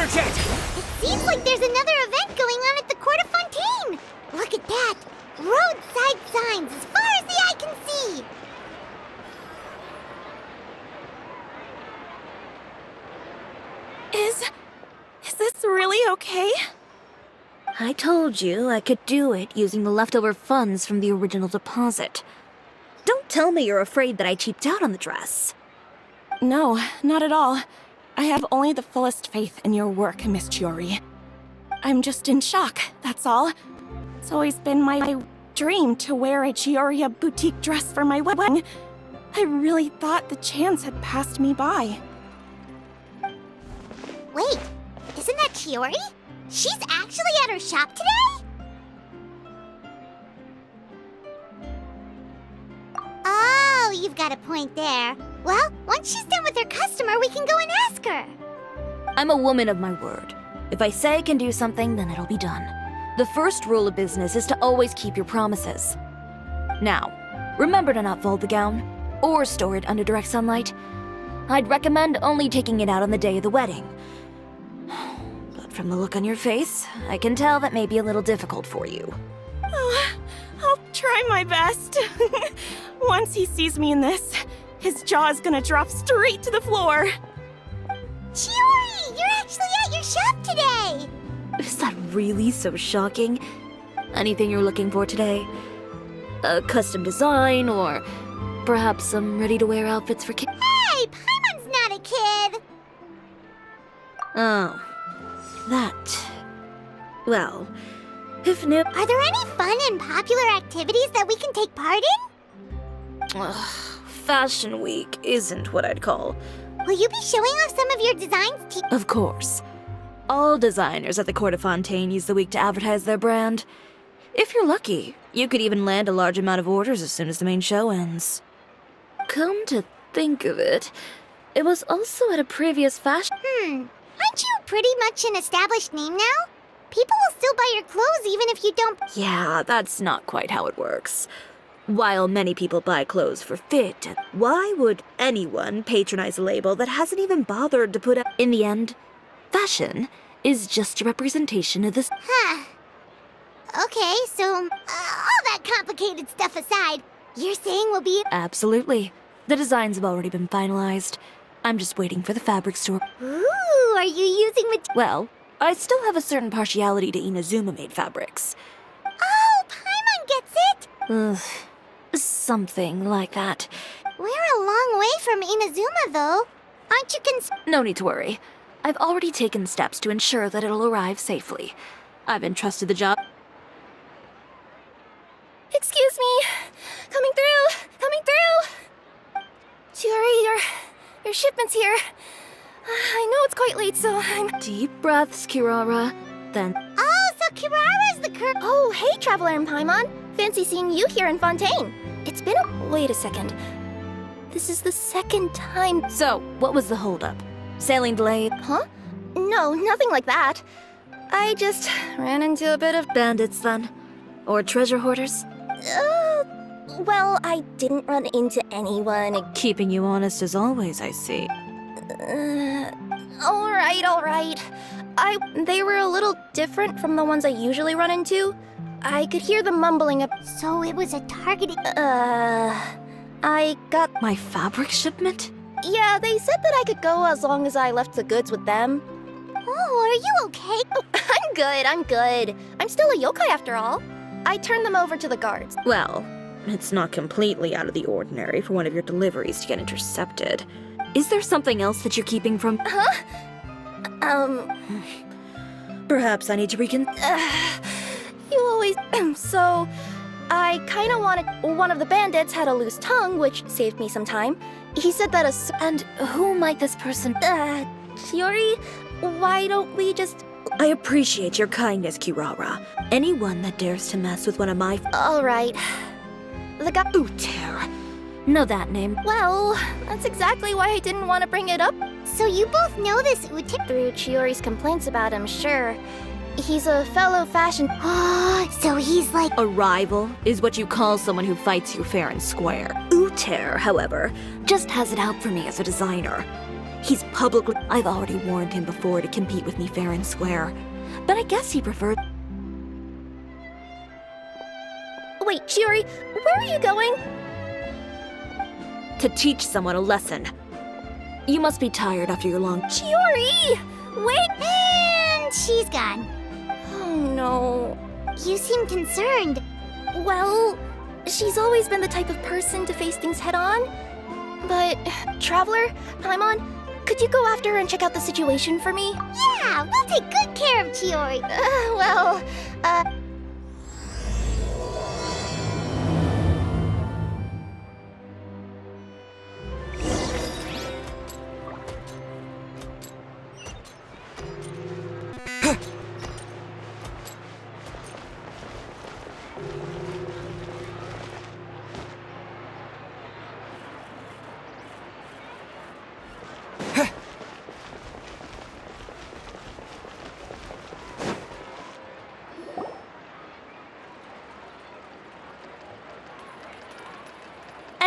jet! It seems like there's another event going on at the Court of Fontaine! Look at that! Roadside signs as far as the eye can see! Is this really okay? I told you I could do it using the leftover funds from the original deposit. Don't tell me you're afraid that I cheaped out on the dress. No, not at all. I have only the fullest faith in your work, Miss Tиори. I'm just in shock, that's all. It's always been my dream to wear a Tиори boutique dress for my wedding. I really thought the chance had passed me by. Wait, isn't that Tиори? She's actually at her shop today? Oh, you've got a point there. Well, once she's done with her customer, we can go and ask her. I'm a woman of my word. If I say I can do something, then it'll be done. The first rule of business is to always keep your promises. Now, remember to not fold the gown, or store it under direct sunlight. I'd recommend only taking it out on the day of the wedding. But from the look on your face, I can tell that may be a little difficult for you. Oh, I'll try my best. Once he sees me in this, his jaw is gonna drop straight to the floor. Tиори, you're actually at your shop today! Is that really so shocking? Anything you're looking for today? A custom design, or perhaps some ready-to-wear outfits for kids? Hey, Paimon's not a kid! Oh, that. Well, if new. Are there any fun and popular activities that we can take part in? Ugh, Fashion Week isn't what I'd call. Will you be showing off some of your designs? Of course. All designers at the Court of Fontaine use the week to advertise their brand. If you're lucky, you could even land a large amount of orders as soon as the main show ends. Come to think of it, it was also at a previous fashion. Aren't you pretty much an established name now? People will still buy your clothes even if you don't. Yeah, that's not quite how it works. While many people buy clothes for fit, why would anyone patronize a label that hasn't even bothered to put up? In the end, fashion is just a representation of this. Huh. Okay, so all that complicated stuff aside, you're saying we'll be. Absolutely. The designs have already been finalized. I'm just waiting for the fabric store. Ooh, are you using Well, I still have a certain partiality to Inazuma-made fabrics. Oh, Paimon gets it! Ugh, something like that. We're a long way from Inazuma, though. Aren't you No need to worry. I've already taken steps to ensure that it'll arrive safely. I've entrusted the job. Excuse me! Coming through! Coming through! Tиори, your shipment's here. I know it's quite late, so I'm... Deep breaths, Kirara. Then... Oh, so Kirara's the Oh, hey, Traveler and Paimon. Fancy seeing you here in Fontaine. It's been a... Wait a second. This is the second time... So, what was the holdup? Sailing delayed? Huh? No, nothing like that. I just ran into a bit of... Bandits, then? Or treasure hoarders? Well, I didn't run into anyone. Keeping you honest as always, I see. Alright. They were a little different from the ones I usually run into. I could hear them mumbling So it was a targeted. I got... My fabric shipment? Yeah, they said that I could go as long as I left the goods with them. Oh, are you okay? Oh, I'm good. I'm still a yokai after all. I turned them over to the guards. Well, it's not completely out of the ordinary for one of your deliveries to get intercepted. Is there something else that you're keeping from... Huh? Perhaps I need to You always... So, I kinda wanted... One of the bandits had a loose tongue, which saved me some time. He said that And who might this person... Tиори, why don't we just... I appreciate your kindness, Kirara. Anyone that dares to mess with one of my... Alright. The guy... Uter. Know that name. Well, that's exactly why I didn't want to bring it up. So you both know this Uter? Through Chiori's complaints about him, sure. He's a fellow fashion... So he's like... A rival is what you call someone who fights you fair and square. Uter, however, just has it out for me as a designer. He's publicly... I've already warned him before to compete with me fair and square. But I guess he preferred... Wait, Tиори, where are you going? to teach someone a lesson. You must be tired after your long... Tиори! Wait! And she's gone. Oh no. You seem concerned. Well, she's always been the type of person to face things head on. But, Traveler, Paimon, could you go after her and check out the situation for me? Yeah, we'll take good care of Tиори.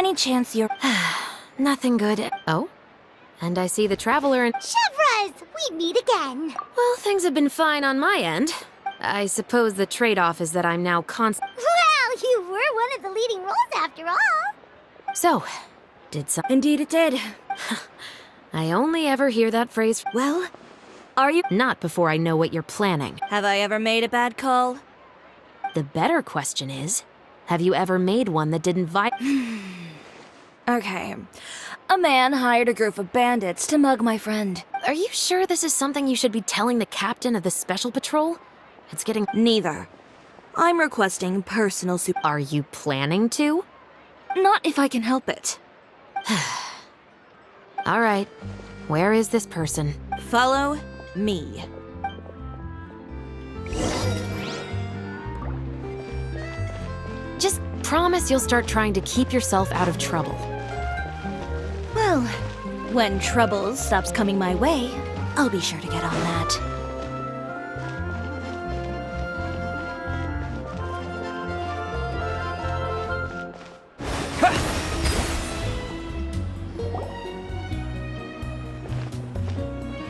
Any chance you're... Nothing good. Oh? And I see the Traveler and... Chevras, we meet again. Well, things have been fine on my end. I suppose the trade-off is that I'm now Well, you were one of the leading roles after all. So, did some... Indeed it did. I only ever hear that phrase... Well, are you... Not before I know what you're planning. Have I ever made a bad call? The better question is, have you ever made one that didn't Okay. A man hired a group of bandits to mug my friend. Are you sure this is something you should be telling the captain of the Special Patrol? It's getting... Neither. I'm requesting personal soup. Are you planning to? Not if I can help it. All right. Where is this person? Follow me. Just promise you'll start trying to keep yourself out of trouble. Well, when trouble stops coming my way, I'll be sure to get on that.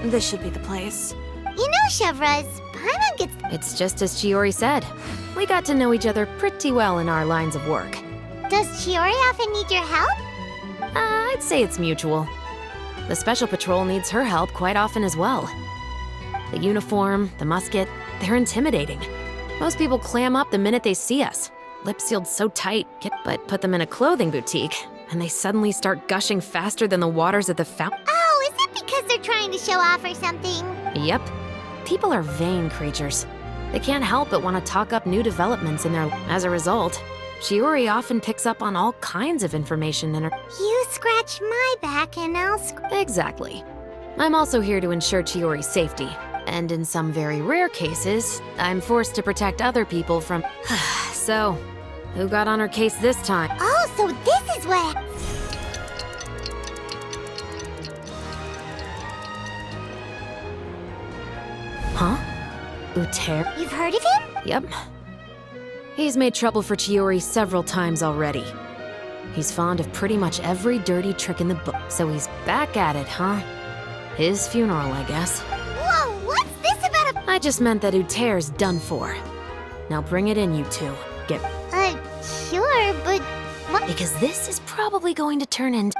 This should be the place. You know, Chevras, Paimon gets... It's just as Tиори said. We got to know each other pretty well in our lines of work. Does Tиori often need your help? I'd say it's mutual. The Special Patrol needs her help quite often as well. The uniform, the musket, they're intimidating. Most people clam up the minute they see us. Lips sealed so tight, but put them in a clothing boutique, and they suddenly start gushing faster than the waters at the fountain. Oh, is it because they're trying to show off or something? Yep. People are vain creatures. They can't help but want to talk up new developments in their... As a result, Tиori often picks up on all kinds of information in her... You scratch my back and I'll Exactly. I'm also here to ensure Tиori's safety. And in some very rare cases, I'm forced to protect other people from... So, who got on her case this time? Oh, so this is what... Huh? Uter? You've heard of him? Yep. He's made trouble for Tиori several times already. He's fond of pretty much every dirty trick in the book, so he's back at it, huh? His funeral, I guess. Whoa, what's this about a... I just meant that Uter's done for. Now bring it in, you two. Get... Sure, but... What? Because this is probably going to turn into...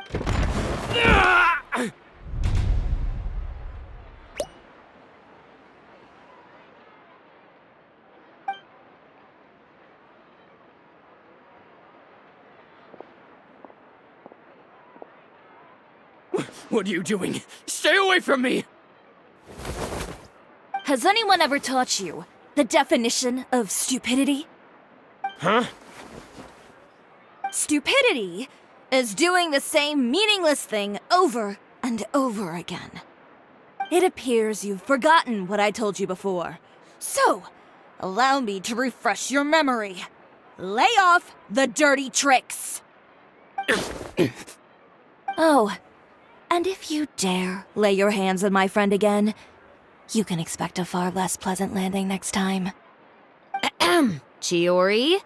What are you doing? Stay away from me! Has anyone ever taught you the definition of stupidity? Huh? Stupidity is doing the same meaningless thing over and over again. It appears you've forgotten what I told you before. So, allow me to refresh your memory. Lay off the dirty tricks! Oh, and if you dare lay your hands on my friend again, you can expect a far less pleasant landing next time. Tиори?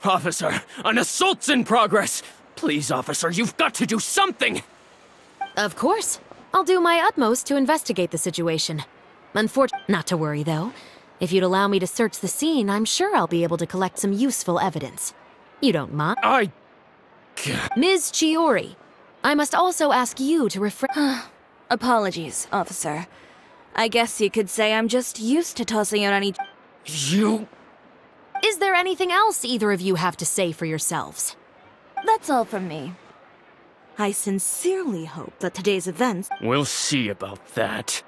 Officer, an assault's in progress! Please, officer, you've got to do something! Of course. I'll do my utmost to investigate the situation. Not to worry, though. If you'd allow me to search the scene, I'm sure I'll be able to collect some useful evidence. You don't mind? Ms. Chiori, I must also ask you to refrain. Apologies, officer. I guess you could say I'm just used to tossing out any... You... Is there anything else either of you have to say for yourselves? That's all from me. I sincerely hope that today's events... We'll see about that.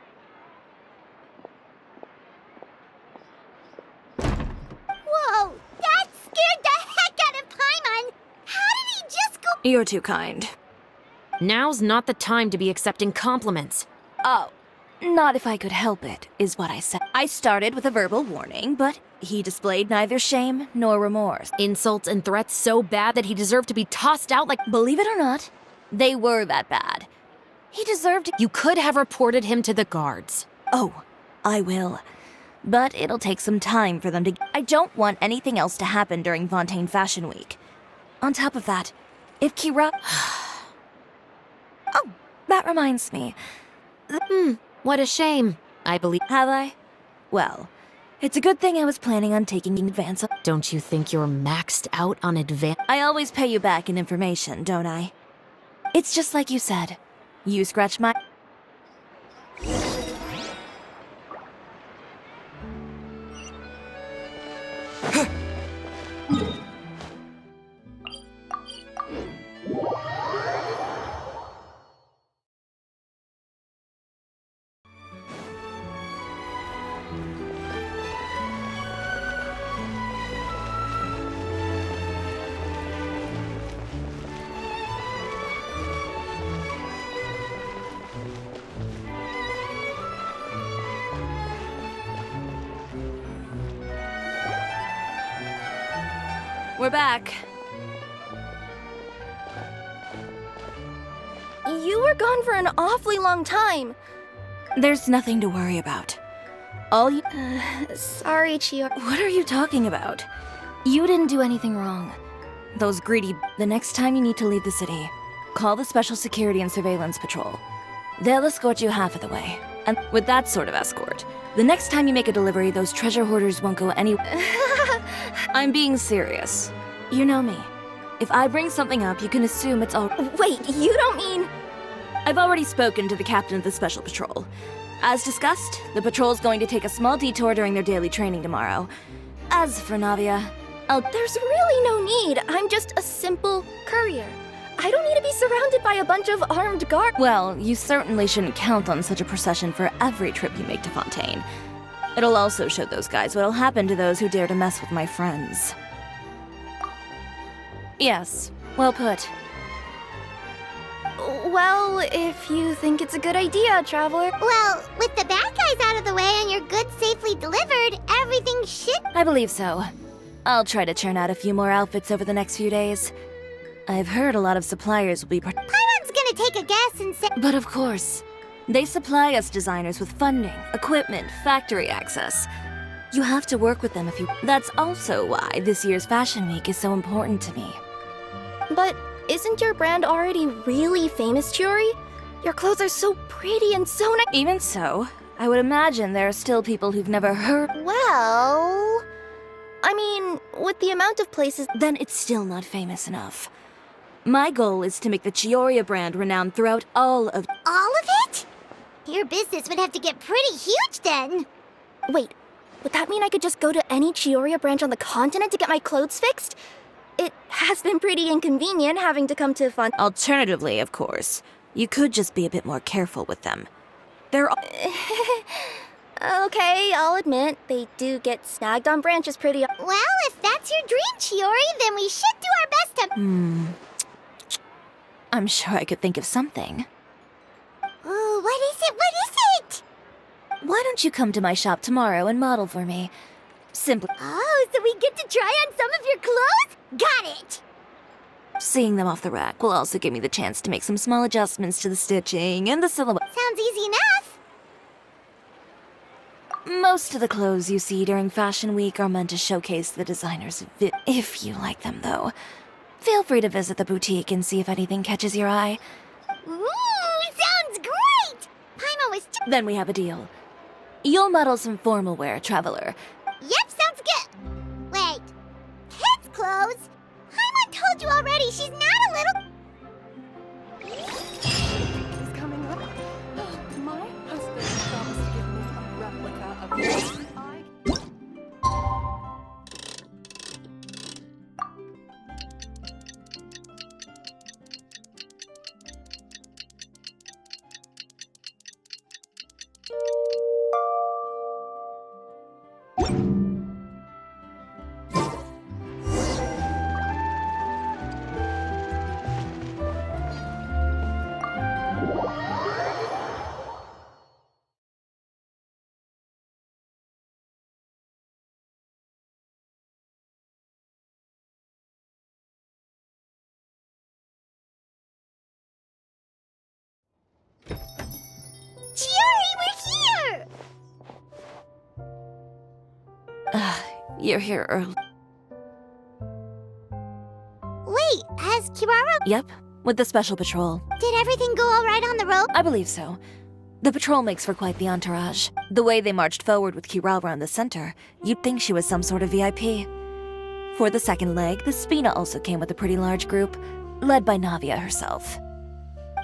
Whoa, that scared the heck out of Paimon! How did he just go— You're too kind. Now's not the time to be accepting compliments. Oh, not if I could help it, is what I said. I started with a verbal warning, but he displayed neither shame nor remorse. Insults and threats so bad that he deserved to be tossed out like— Believe it or not, they were that bad. He deserved— You could have reported him to the guards. Oh, I will. But it'll take some time for them to— I don't want anything else to happen during Fontaine Fashion Week. On top of that, if Kira— Oh, that reminds me. What a shame. I believe— Have I? Well, it's a good thing I was planning on taking advance of— Don't you think you're maxed out on advance? I always pay you back in information, don't I? It's just like you said. You scratch my— We're back. You were gone for an awfully long time. There's nothing to worry about. All you— Sorry, Chiori. What are you talking about? You didn't do anything wrong. Those greedy— The next time you need to leave the city, call the Special Security and Surveillance Patrol. They'll escort you half of the way. And with that sort of escort, the next time you make a delivery, those treasure hoarders won't go anywhere. I'm being serious. You know me. If I bring something up, you can assume it's all— Wait, you don't mean... I've already spoken to the captain of the Special Patrol. As discussed, the patrol's going to take a small detour during their daily training tomorrow. As for Navia, There's really no need. I'm just a simple courier. I don't need to be surrounded by a bunch of armed guards. Well, you certainly shouldn't count on such a procession for every trip you make to Fontaine. It'll also show those guys what'll happen to those who dare to mess with my friends. Yes, well put. Well, if you think it's a good idea, Traveler. Well, with the bad guys out of the way and your goods safely delivered, everything should— I believe so. I'll try to churn out a few more outfits over the next few days. I've heard a lot of suppliers will be Paimon's gonna take a guess and say— But of course, they supply us designers with funding, equipment, factory access. You have to work with them if you— That's also why this year's Fashion Week is so important to me. But isn't your brand already really famous, Chiori? Your clothes are so pretty and so nice. Even so, I would imagine there are still people who've never heard— Well... I mean, with the amount of places... Then it's still not famous enough. My goal is to make the Chioria brand renowned throughout all of— All of it? Your business would have to get pretty huge then. Wait, would that mean I could just go to any Chioria branch on the continent to get my clothes fixed? It has been pretty inconvenient having to come to Font... Alternatively, of course, you could just be a bit more careful with them. They're— Okay, I'll admit, they do get snagged on branches pretty... Well, if that's your dream, Chiori, then we should do our best to— I'm sure I could think of something. Ooh, what is it? What is it? Why don't you come to my shop tomorrow and model for me? Simply— Oh, so we get to try on some of your clothes? Got it! Seeing them off the rack will also give me the chance to make some small adjustments to the stitching and the silhouette. Sounds easy enough. Most of the clothes you see during Fashion Week are meant to showcase the designer's if you like them, though. Feel free to visit the boutique and see if anything catches your eye. Ooh, sounds great! Paimon was Then we have a deal. You'll model some formal wear, Traveler. Yep, sounds good. Wait, kids' clothes? Paimon told you already she's not a little... Is coming up. My husband promised to give me a replica of this. Tиori, we're here! You're here early. Wait, has Kirara... Yep, with the special patrol. Did everything go alright on the road? I believe so. The patrol makes for quite the entourage. The way they marched forward with Kirara in the center, you'd think she was some sort of VIP. For the second leg, the Spina also came with a pretty large group, led by Navia herself.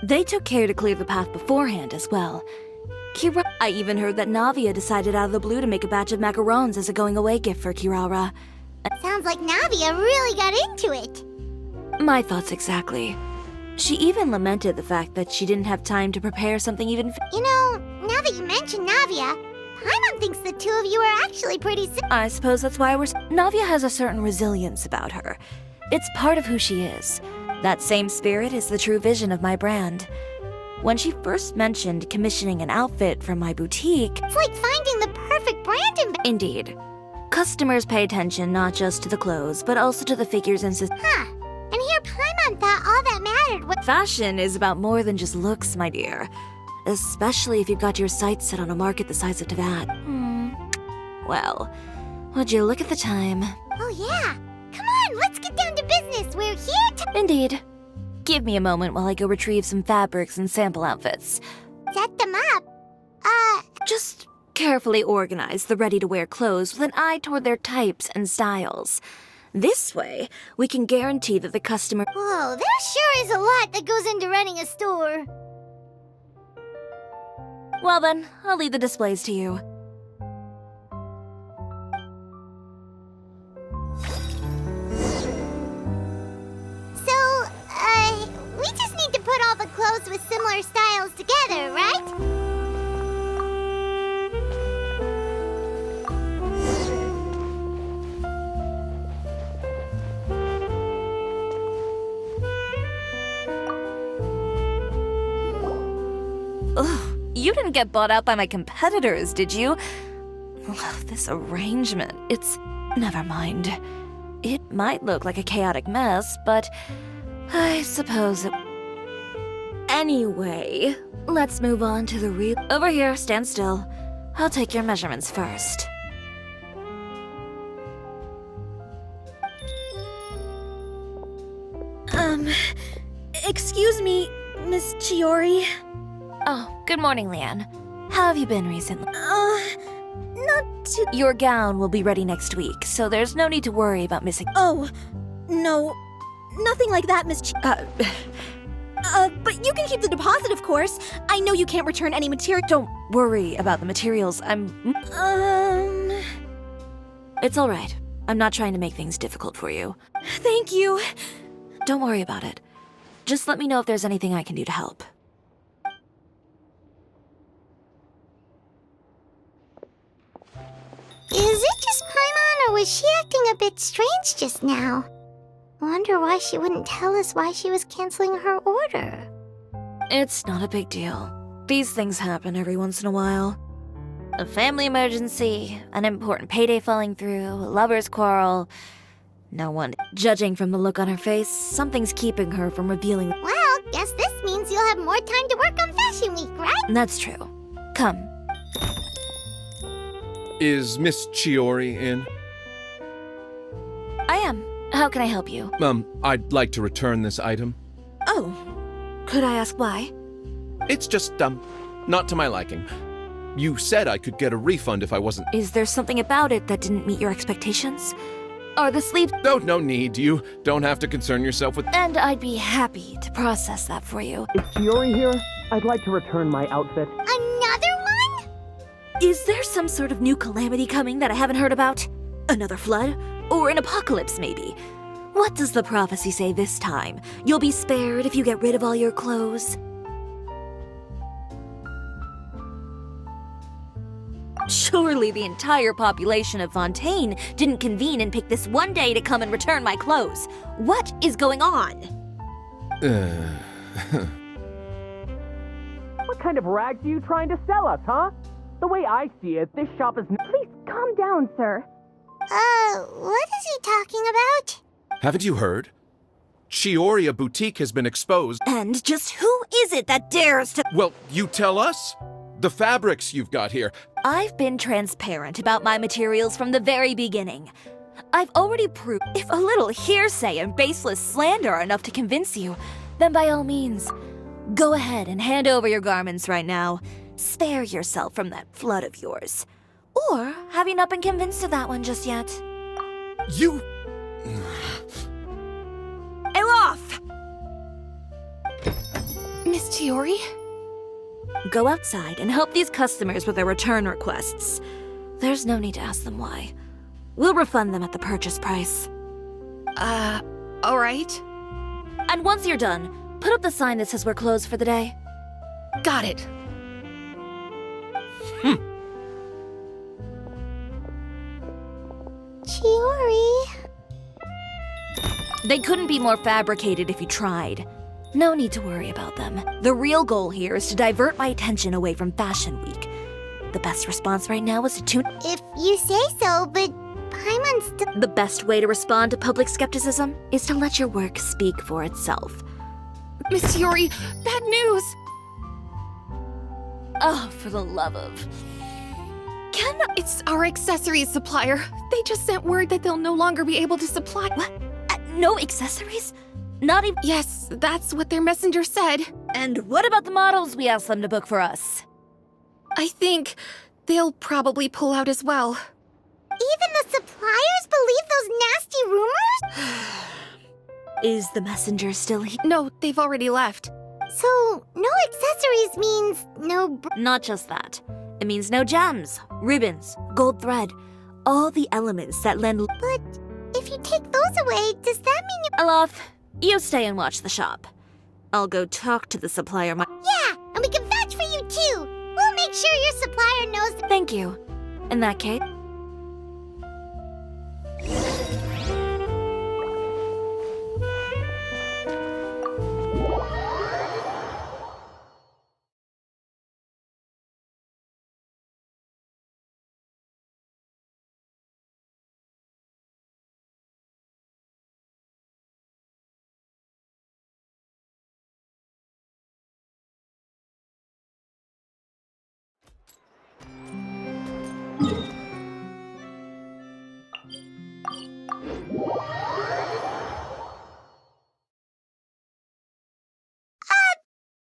They took care to clear the path beforehand as well. I even heard that Navia decided out of the blue to make a batch of macarons as a going-away gift for Kirara. Sounds like Navia really got into it. My thoughts exactly. She even lamented the fact that she didn't have time to prepare something even... You know, now that you mention Navia, Paimon thinks the two of you are actually pretty I suppose that's why Navia has a certain resilience about her. It's part of who she is. That same spirit is the true vision of my brand. When she first mentioned commissioning an outfit from my boutique... It's like finding the perfect brand Indeed. Customers pay attention not just to the clothes, but also to the figures and... Huh. And here Paimon thought all that mattered was... Fashion is about more than just looks, my dear. Especially if you've got your sights set on a market the size of Teyvat. Well, would you look at the time? Oh yeah. Come on, let's get down to business. We're here to... Indeed. Give me a moment while I go retrieve some fabrics and sample outfits. Set them up. Just carefully organize the ready-to-wear clothes with an eye toward their types and styles. This way, we can guarantee that the customer... Whoa, there sure is a lot that goes into running a store. Well then, I'll leave the displays to you. So, we just need to put all the clothes with similar styles together, right? Ugh, you didn't get bought out by my competitors, did you? Ugh, this arrangement, it's... Never mind. It might look like a chaotic mess, but I suppose it... Anyway, let's move on to the real... Over here, stand still. I'll take your measurements first. Excuse me, Miss Tиори. Oh, good morning, Leanne. How have you been recently? Not too... Your gown will be ready next week, so there's no need to worry about missing... Oh, no. Nothing like that, Miss but you can keep the deposit, of course. I know you can't return any material. Don't worry about the materials, It's alright. I'm not trying to make things difficult for you. Thank you. Don't worry about it. Just let me know if there's anything I can do to help. Is it just Paimon, or was she acting a bit strange just now? Wonder why she wouldn't tell us why she was canceling her order. It's not a big deal. These things happen every once in a while. A family emergency, an important payday falling through, a lover's quarrel. No one... Judging from the look on her face, something's keeping her from revealing... Well, guess this means you'll have more time to work on Fashion Week, right? That's true. Come. Is Miss Tиори in? I am. How can I help you? I'd like to return this item. Oh, could I ask why? It's just, not to my liking. You said I could get a refund if I wasn't— Is there something about it that didn't meet your expectations? Are the sleeves— No need. You don't have to concern yourself with— And I'd be happy to process that for you. Is Tiori here? I'd like to return my outfit. Another one? Is there some sort of new calamity coming that I haven't heard about? Another flood? Or an apocalypse, maybe? What does the prophecy say this time? You'll be spared if you get rid of all your clothes? Surely the entire population of Fontaine didn't convene and pick this one day to come and return my clothes. What is going on? What kind of rags are you trying to sell us, huh? The way I see it, this shop is— Please calm down, sir. What is he talking about? Haven't you heard? Chioria Boutique has been exposed. And just who is it that dares to— Well, you tell us. The fabrics you've got here. I've been transparent about my materials from the very beginning. I've already proved if a little hearsay and baseless slander are enough to convince you, then by all means, go ahead and hand over your garments right now. Spare yourself from that flood of yours. Or have you not been convinced of that one just yet? You— Elof! Miss Tiori? Go outside and help these customers with their return requests. There's no need to ask them why. We'll refund them at the purchase price. Alright. And once you're done, put up the sign that says we're closed for the day. Got it. Chiori. They couldn't be more fabricated if you tried. No need to worry about them. The real goal here is to divert my attention away from Fashion Week. The best response right now is to tune— If you say so, but Paimon's still— The best way to respond to public skepticism is to let your work speak for itself. Miss Tiori, bad news! Oh, for the love of— It's our accessories supplier. They just sent word that they'll no longer be able to supply— What? No accessories? Not even— Yes, that's what their messenger said. And what about the models we asked them to book for us? I think they'll probably pull out as well. Even the suppliers believe those nasty rumors? Is the messenger still here? No, they've already left. So, no accessories means no Not just that. It means no gems, ribbons, gold thread, all the elements that lend— But if you take those away, does that mean you— Elof, you stay and watch the shop. I'll go talk to the supplier Yeah, and we can vouch for you too! We'll make sure your supplier knows— Thank you. In that case—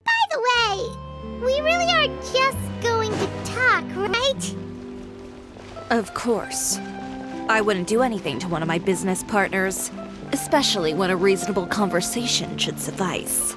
By the way, we really are just going to talk, right? Of course. I wouldn't do anything to one of my business partners, especially when a reasonable conversation should suffice.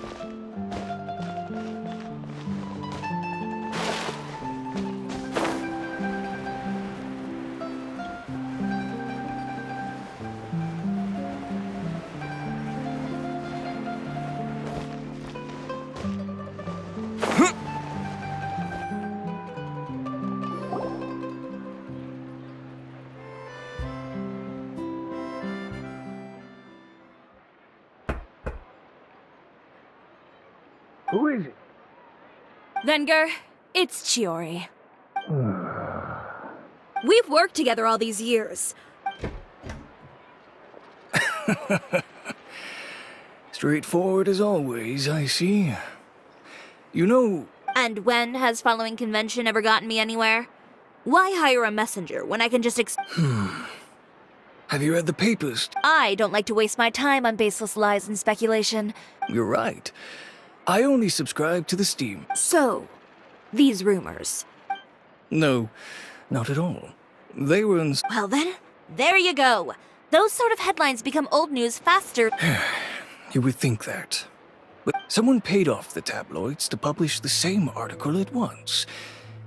Who is it? Venger, it's Chiori. We've worked together all these years. Straightforward as always, I see. You know, And when has following convention ever gotten me anywhere? Why hire a messenger when I can just Have you read the papers? I don't like to waste my time on baseless lies and speculation. You're right. I only subscribe to the Steam. So, these rumors. No, not at all. They were in... Well then, there you go. Those sort of headlines become old news faster. You would think that. But someone paid off the tabloids to publish the same article at once.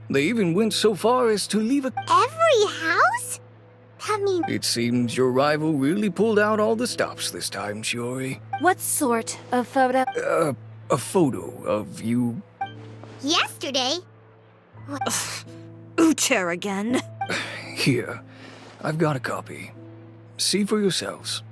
They even went so far as to leave a... Every house? That means It seems your rival really pulled out all the stops this time, Tиори. What sort of photo? A photo of you... yesterday. Ucher again. Here. I've got a copy. See for yourselves.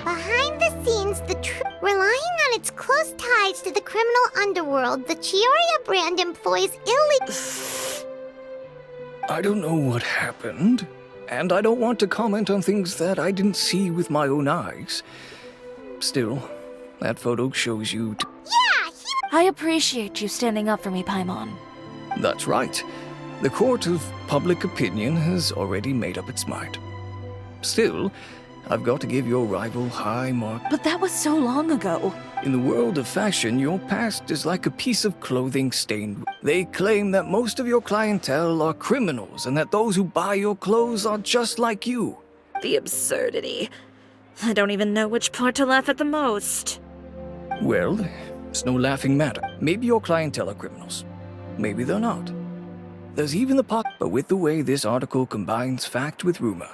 Behind the scenes, relying on its close ties to the criminal underworld, the Tioria brand employs illegal... I don't know what happened, and I don't want to comment on things that I didn't see with my own eyes. Still, that photo shows you... Yeah, I appreciate you standing up for me, Paimon. That's right. The court of public opinion has already made up its mind. Still, I've got to give your rival high mark. But that was so long ago. In the world of fashion, your past is like a piece of clothing stained. They claim that most of your clientele are criminals and that those who buy your clothes are just like you. The absurdity. I don't even know which part to laugh at the most. Well, it's no laughing matter. Maybe your clientele are criminals. Maybe they're not. There's even the but with the way this article combines fact with rumor,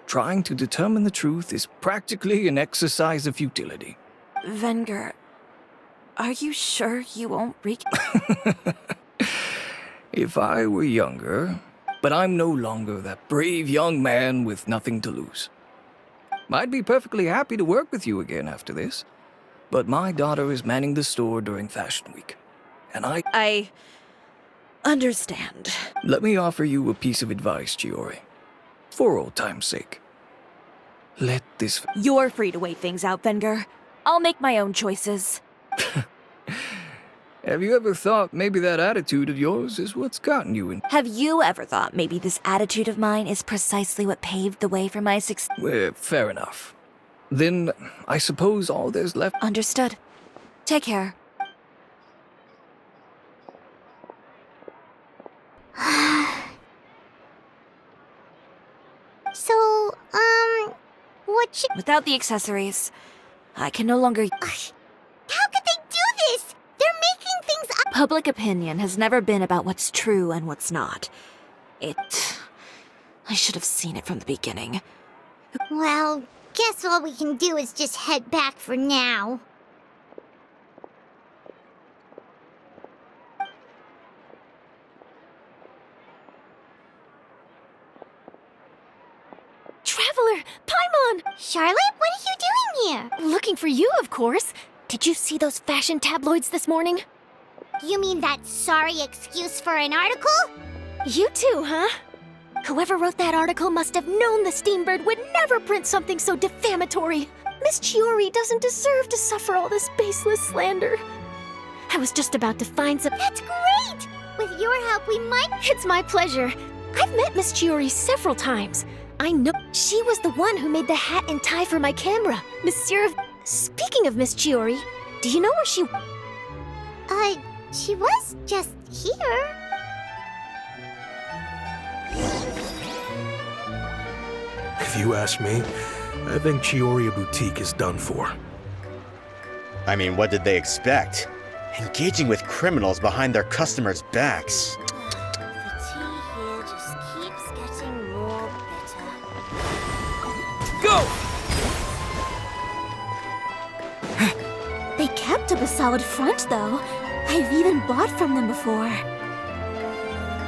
trying to determine the truth is practically an exercise of futility. Venger, are you sure you won't If I were younger, but I'm no longer that brave young man with nothing to lose. I'd be perfectly happy to work with you again after this, but my daughter is manning the store during Fashion Week, and I understand. Let me offer you a piece of advice, Tиори, for old time's sake. Let this... You're free to wait things out, Venger. I'll make my own choices. Have you ever thought maybe that attitude of yours is what's gotten you in... Have you ever thought maybe this attitude of mine is precisely what paved the way for my success? Well, fair enough. Then, I suppose all there's left... Understood. Take care. So, what should... Without the accessories, I can no longer... How could they do this? They're making things up. Public opinion has never been about what's true and what's not. I should have seen it from the beginning. Well, guess all we can do is just head back for now. Traveler! Paimon! Charlotte, what are you doing here? Looking for you, of course. Did you see those fashion tabloids this morning? You mean that sorry excuse for an article? You too, huh? Whoever wrote that article must have known the Steambird would never print something so defamatory. Miss Tиори doesn't deserve to suffer all this baseless slander. I was just about to find some... That's great! With your help, we might... It's my pleasure. I've met Miss Tиори several times. I know she was the one who made the hat and tie for my camera. Monsieur... Speaking of Miss Tиори, do you know where she... She was just here. If you ask me, I think Chioria Boutique is done for. I mean, what did they expect? Engaging with criminals behind their customers' backs. The tea here just keeps getting more bitter. Go! They kept up a solid front, though. I've even bought from them before.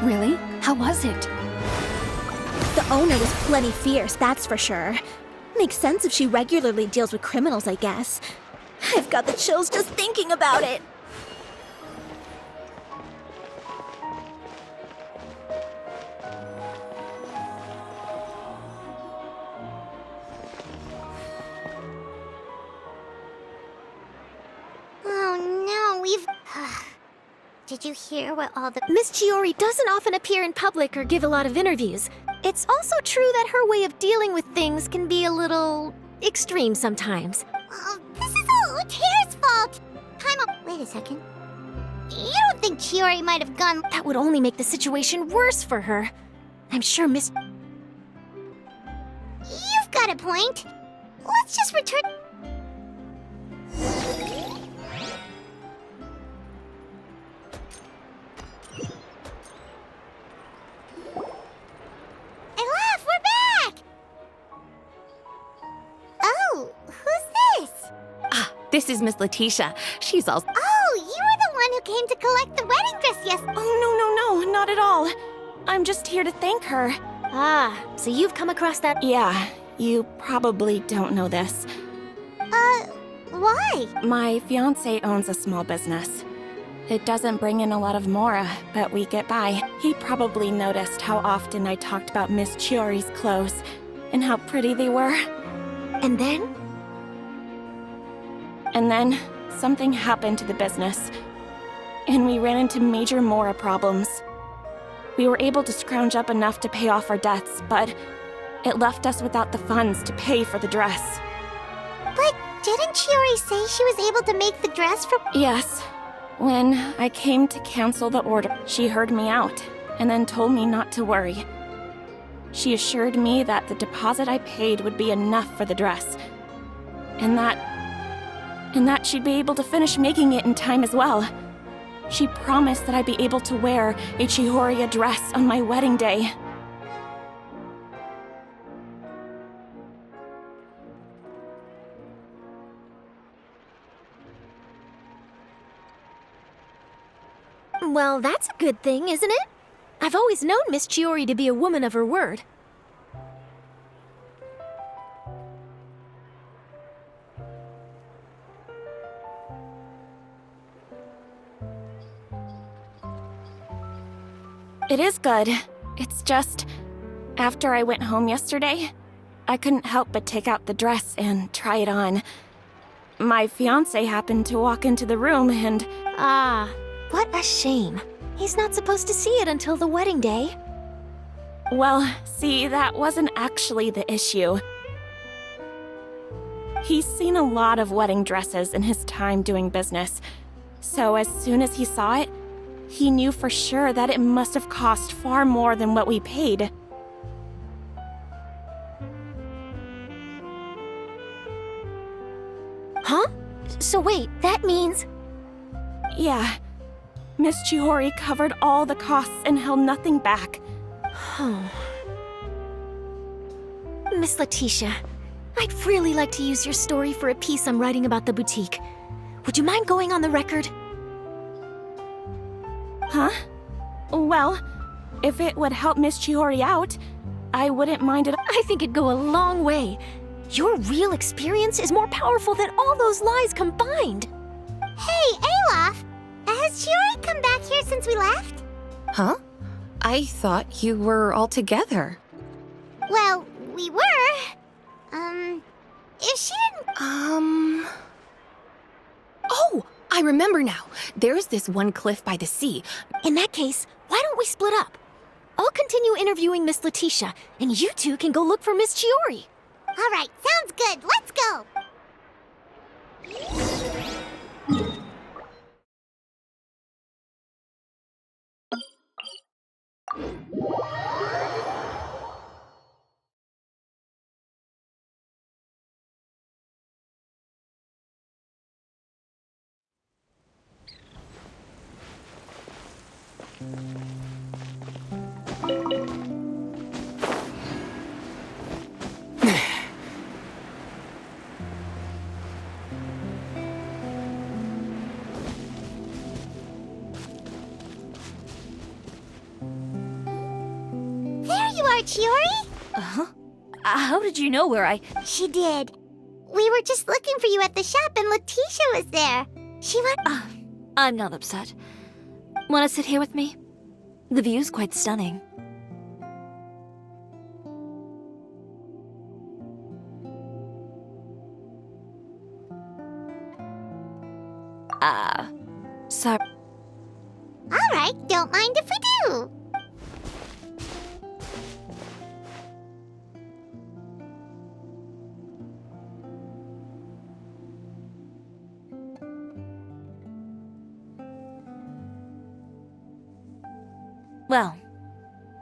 Really? How was it? The owner was plenty fierce, that's for sure. Makes sense if she regularly deals with criminals, I guess. I've got the chills just thinking about it. Oh no, we've... Did you hear what all the... Miss Chiori doesn't often appear in public or give a lot of interviews. It's also true that her way of dealing with things can be a little extreme sometimes. Oh, this is all Tear's fault! Time up. Wait a second. You don't think Chiori might have gone... That would only make the situation worse for her. I'm sure Miss... You've got a point. Let's just return... Elaf, we're back! Oh, who's this? Ah, this is Miss Letitia. She's all... Oh, you were the one who came to collect the wedding dress Oh, no, not at all. I'm just here to thank her. Ah, so you've come across that... Yeah, you probably don't know this. Why? My fiancé owns a small business. It doesn't bring in a lot of mora, but we get by. He probably noticed how often I talked about Miss Chiori's clothes and how pretty they were. And then? And then something happened to the business, and we ran into major mora problems. We were able to scrounge up enough to pay off our debts, but it left us without the funds to pay for the dress. But didn't Chiori say she was able to make the dress for... Yes. When I came to cancel the order, she heard me out and then told me not to worry. She assured me that the deposit I paid would be enough for the dress, and that she'd be able to finish making it in time as well. She promised that I'd be able to wear a Chioria dress on my wedding day. Well, that's a good thing, isn't it? I've always known Miss Chiori to be a woman of her word. It is good. It's just, after I went home yesterday, I couldn't help but take out the dress and try it on. My fiancé happened to walk into the room and... Ah, what a shame. He's not supposed to see it until the wedding day. Well, see, that wasn't actually the issue. He's seen a lot of wedding dresses in his time doing business, so as soon as he saw it, he knew for sure that it must have cost far more than what we paid. Huh? So wait, that means... Yeah. Miss Chiori covered all the costs and held nothing back. Miss Letitia, I'd really like to use your story for a piece I'm writing about the boutique. Would you mind going on the record? Huh? Well, if it would help Miss Chiori out, I wouldn't mind it. I think it'd go a long way. Your real experience is more powerful than all those lies combined. Hey, Olaf! Has Chiori come back here since we left? Huh? I thought you were all together. Well, we were. If she didn't... Oh, I remember now. There's this one cliff by the sea. In that case, why don't we split up? I'll continue interviewing Miss Letitia, and you two can go look for Miss Chiori. All right, sounds good. Let's go. There you are, Tиори! Uh-huh. How did you know where I... She did. We were just looking for you at the shop and Letitia was there. She went... I'm not upset. Want to sit here with me? The view's quite stunning. Sorry. Alright, don't mind if we do. Well,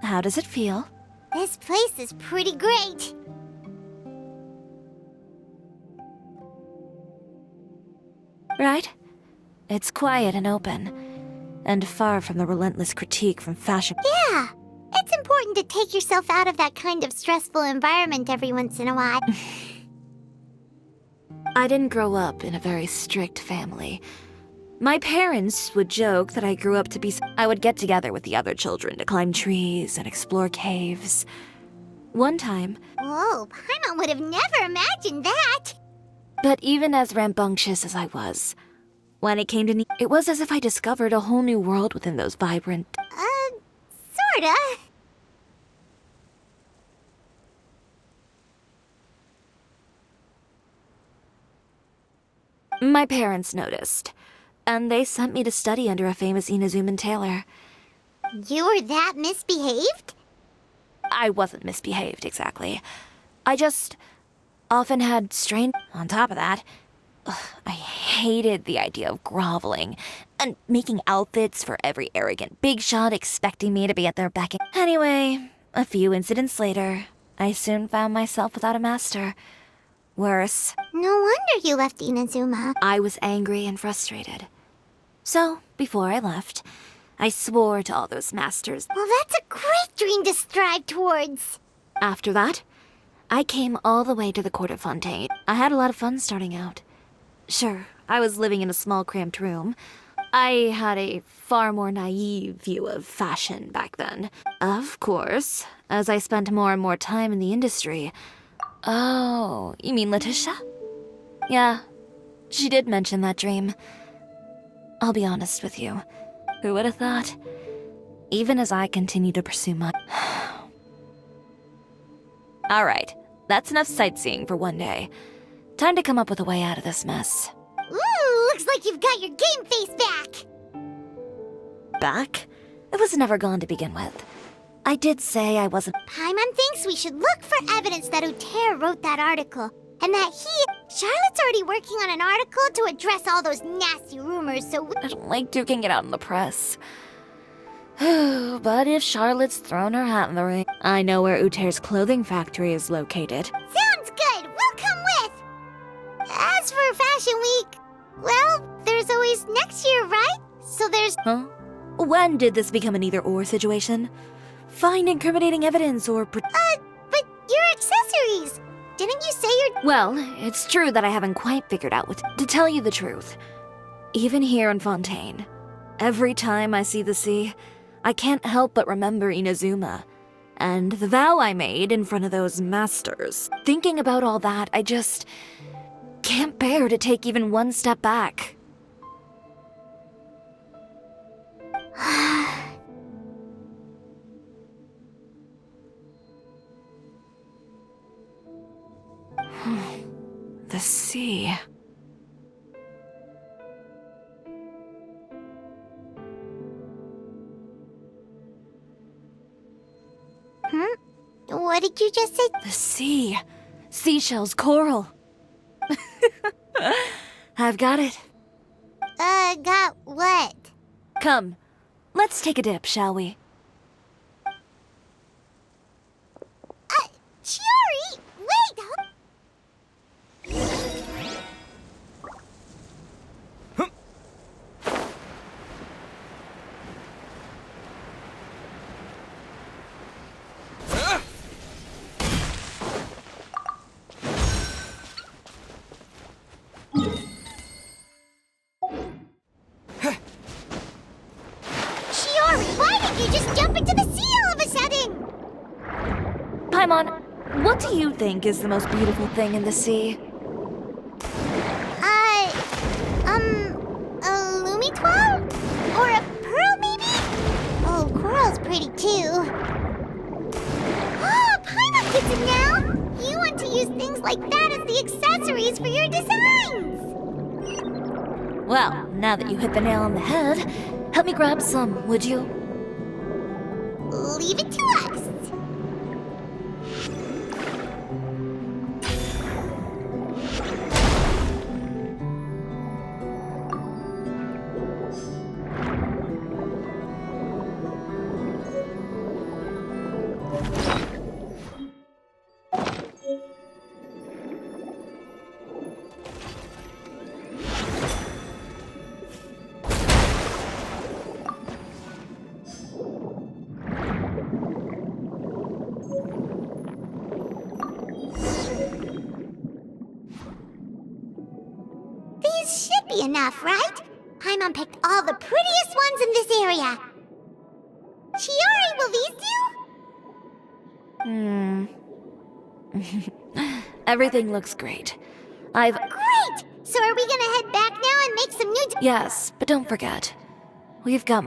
how does it feel? This place is pretty great. Right? It's quiet and open, and far from the relentless critique from fashion. Yeah, it's important to take yourself out of that kind of stressful environment every once in a while. I didn't grow up in a very strict family. My parents would joke that I grew up to be... I would get together with the other children to climb trees and explore caves. One time... Whoa, Paimon would have never imagined that! But even as rambunctious as I was, when it came to... it was as if I discovered a whole new world within those vibrant... Sorta. My parents noticed, and they sent me to study under a famous Inazuman tailor. You were that misbehaved? I wasn't misbehaved, exactly. I just often had strange... On top of that, I hated the idea of groveling and making outfits for every arrogant big shot expecting me to be at their beck. Anyway, a few incidents later, I soon found myself without a master. Worse. No wonder you left Inazuma. I was angry and frustrated. So, before I left, I swore to all those masters. Well, that's a great dream to strive towards. After that, I came all the way to the court of Fontaine. I had a lot of fun starting out. Sure, I was living in a small cramped room. I had a far more naive view of fashion back then. Of course, as I spent more and more time in the industry... Oh, you mean Letitia? Yeah, she did mention that dream. I'll be honest with you. Who would have thought? Even as I continue to pursue my... Alright, that's enough sightseeing for one day. Time to come up with a way out of this mess. Ooh, looks like you've got your game face back! Back? It was never gone to begin with. I did say I wasn't... Paimon thinks we should look for evidence that Uter wrote that article, and that Charlotte's already working on an article to address all those nasty rumors, so I don't like duking it out in the press. But if Charlotte's thrown her hat in the ring, I know where Uter's clothing factory is located. Sounds good! We'll come with! As for Fashion Week, well, there's always next year, right? So there's... Huh? When did this become an either-or situation? Find incriminating evidence or... but your accessories! Didn't you say you're... Well, it's true that I haven't quite figured out what to tell you the truth. Even here in Fontaine, every time I see the sea, I can't help but remember Inazuma, and the vow I made in front of those masters. Thinking about all that, I just can't bear to take even one step back. The sea. What did you just say? The sea. Seashells, coral. I've got it. Got what? Come, let's take a dip, shall we? Tиори! Wait! What do you think is the most beautiful thing in the sea? A lumitoir? Or a pearl, maybe? Oh, coral's pretty too. Oh, Paimon gets it now! You want to use things like that as the accessories for your designs! Well, now that you hit the nail on the head, help me grab some, would you? Leave it to us! These should be enough, right? Paimon picked all the prettiest ones in this area. Tиори, will these do? Everything looks great. Great! So are we gonna head back now and make some new... Yes, but don't forget. We've got...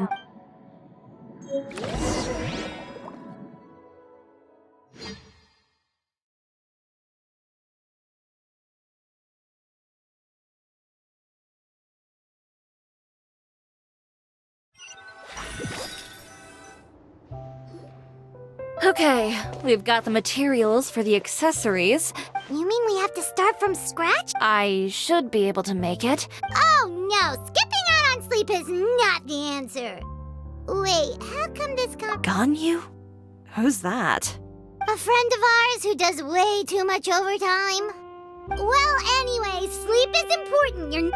Okay, we've got the materials for the accessories. You mean we have to start from scratch? I should be able to make it. Oh no, skipping out on sleep is not the answer. Wait, how come this Ganyu? Who's that? A friend of ours who does way too much overtime. Well, anyway, sleep is important. You're...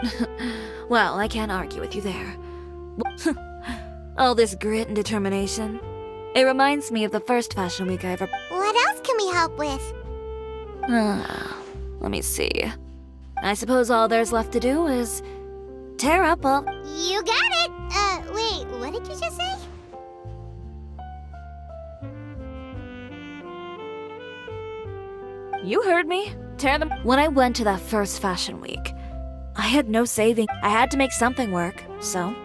Well, I can't argue with you there. All this grit and determination. It reminds me of the first fashion week I ever... What else can we help with? Let me see. I suppose all there's left to do is... tear up all... You got it! Wait, what did you just say? You heard me. Tear them... When I went to that first fashion week, I had no saving. I had to make something work, so...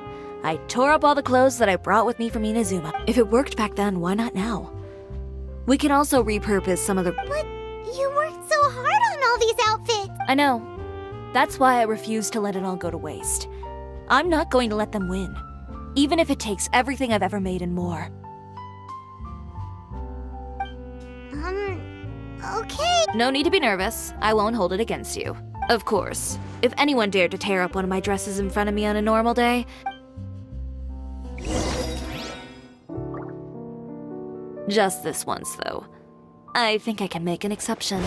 I tore up all the clothes that I brought with me from Inazuma. If it worked back then, why not now? We can also repurpose some of the... But you worked so hard on all these outfits! I know. That's why I refuse to let it all go to waste. I'm not going to let them win. Even if it takes everything I've ever made and more. Okay. No need to be nervous. I won't hold it against you. Of course, if anyone dared to tear up one of my dresses in front of me on a normal day... Just this once, though. I think I can make an exception.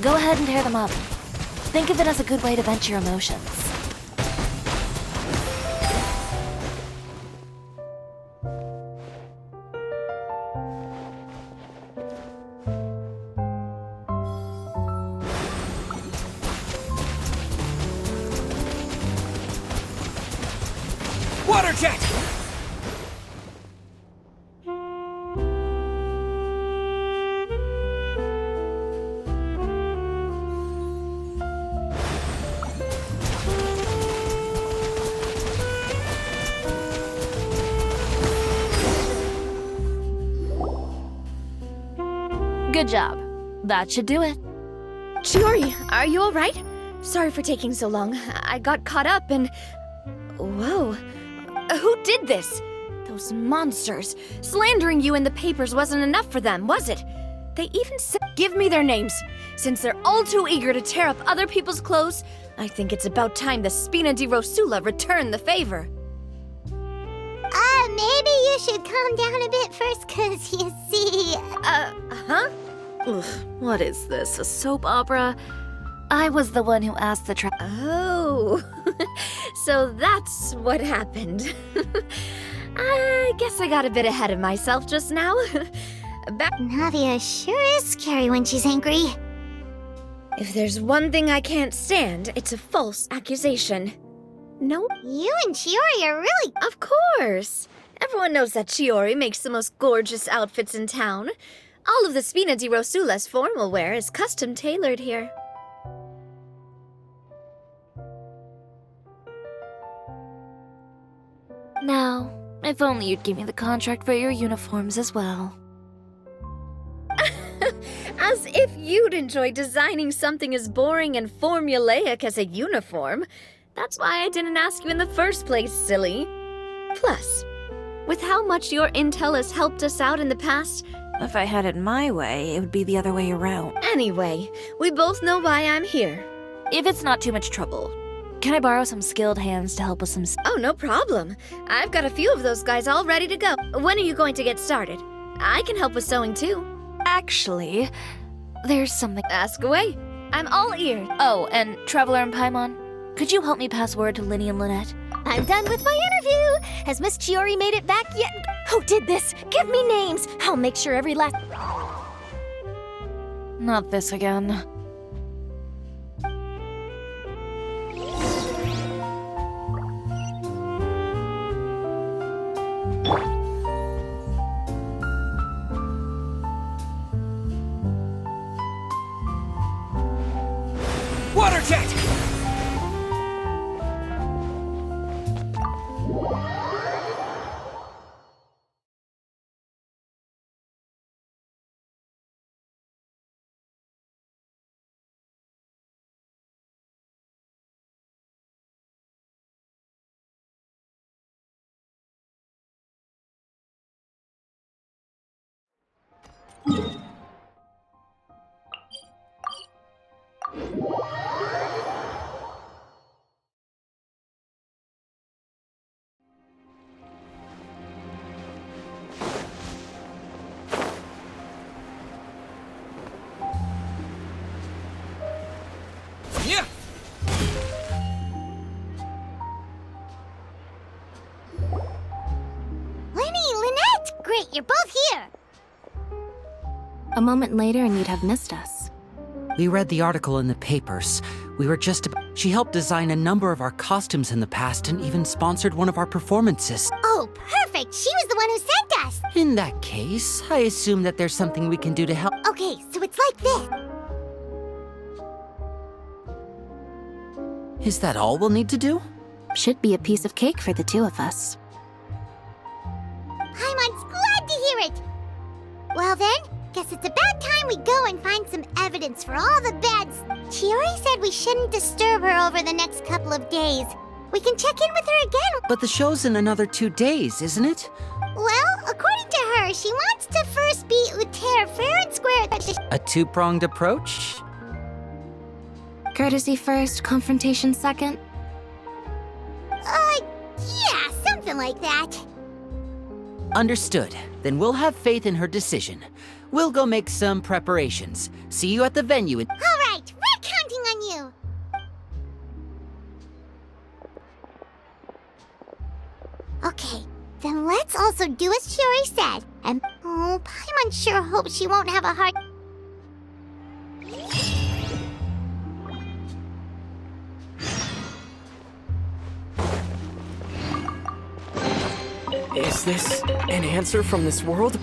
Go ahead and tear them up. Think of it as a good way to vent your emotions. Water jet! Good job. That should do it. Tиori, are you alright? Sorry for taking so long. I got caught up and... Whoa. Who did this? Those monsters. Slandering you in the papers wasn't enough for them, was it? They even said... Give me their names. Since they're all too eager to tear up other people's clothes, I think it's about time the Spina di Rosula return the favor. Maybe you should calm down a bit first, cause you see... Huh? Ugh, what is this, a soap opera? I was the one who asked the Oh, so that's what happened. I guess I got a bit ahead of myself just now. Navia sure is scary when she's angry. If there's one thing I can't stand, it's a false accusation. No? You and Tиори are really... Of course! Everyone knows that Tиori makes the most gorgeous outfits in town. All of the Spina di Rosula's formal wear is custom tailored here. Now, if only you'd give me the contract for your uniforms as well. As if you'd enjoy designing something as boring and formulaic as a uniform. That's why I didn't ask you in the first place, silly. Plus, with how much your intel has helped us out in the past... If I had it my way, it would be the other way around. Anyway, we both know why I'm here. If it's not too much trouble, can I borrow some skilled hands to help with some... Oh, no problem. I've got a few of those guys all ready to go. When are you going to get started? I can help with sewing too. Actually, there's something... Ask away. I'm all ears. Oh, and Traveler and Paimon, could you help me pass word to Linny and Lynette? I'm done with my interview. Has Miss Chiori made it back yet? Who did this? Give me names. I'll make sure every last... Not this again. Water jet! Yeah! Linny, Lynette! Great, you're both here! A moment later and you'd have missed us. We read the article in the papers. We were just She helped design a number of our costumes in the past and even sponsored one of our performances. Oh, perfect! She was the one who sent us! In that case, I assume that there's something we can do to help. Okay, so it's like this. Is that all we'll need to do? Should be a piece of cake for the two of us. Paimon's glad to hear it! Well then, guess it's about time we go and find some evidence for all the bads. Chiori said we shouldn't disturb her over the next couple of days. We can check in with her again. But the show's in another 2 days, isn't it? Well, according to her, she wants to first beat Uter fair and square. A two-pronged approach? Courtesy first, confrontation second? Yeah, something like that. Understood. Then we'll have faith in her decision. We'll go make some preparations. See you at the venue. All right, we're counting on you. Okay, then let's also do as Chiori said. And oh, Paimon sure hopes she won't have a hard... Is this an answer from this world?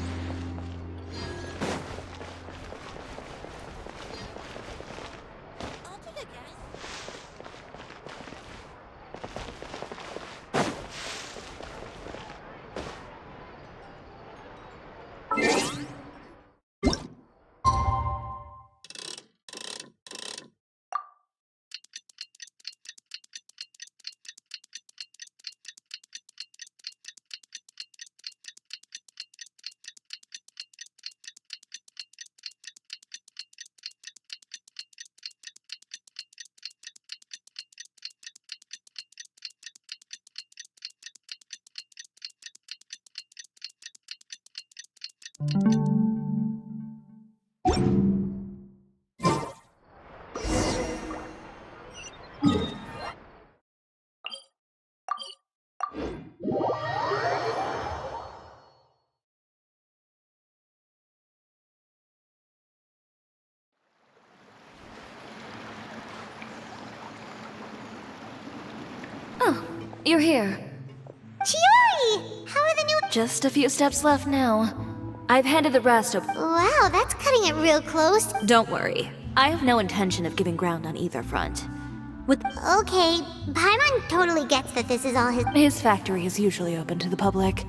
Oh, you're here. Chiori! How are the new... Just a few steps left now. I've handed the rest over. Well, Wow, that's cutting it real close. Don't worry. I have no intention of giving ground on either front. With Okay, Paimon totally gets that this is all his factory is usually open to the public.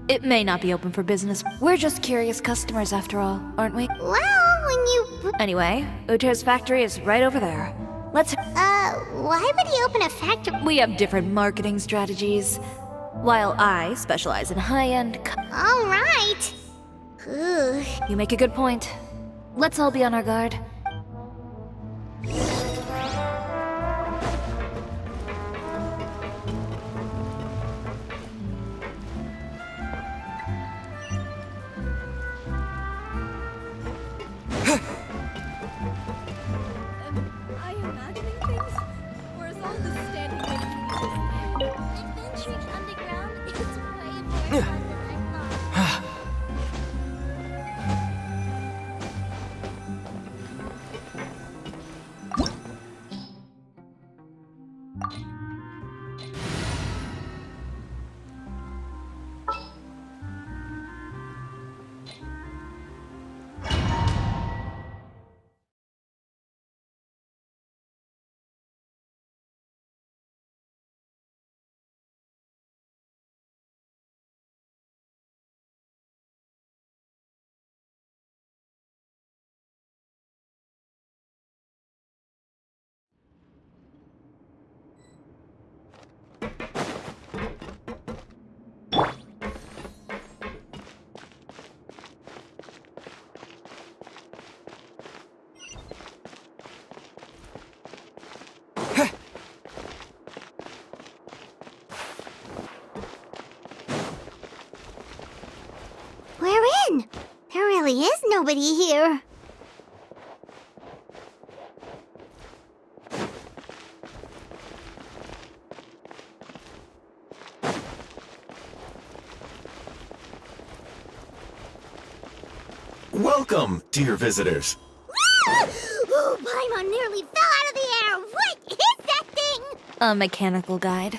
It may not be open for business. We're just curious customers after all, aren't we? Well, when you... Anyway, Uter's factory is right over there. Let's... why would he open a factory? We have different marketing strategies. While I specialize in high-end... Alright. You make a good point. Let's all be on our guard. We're in! There really is nobody here. Welcome, dear visitors. Ooh, Paimon nearly fell out of the air! What is that thing? A mechanical guide.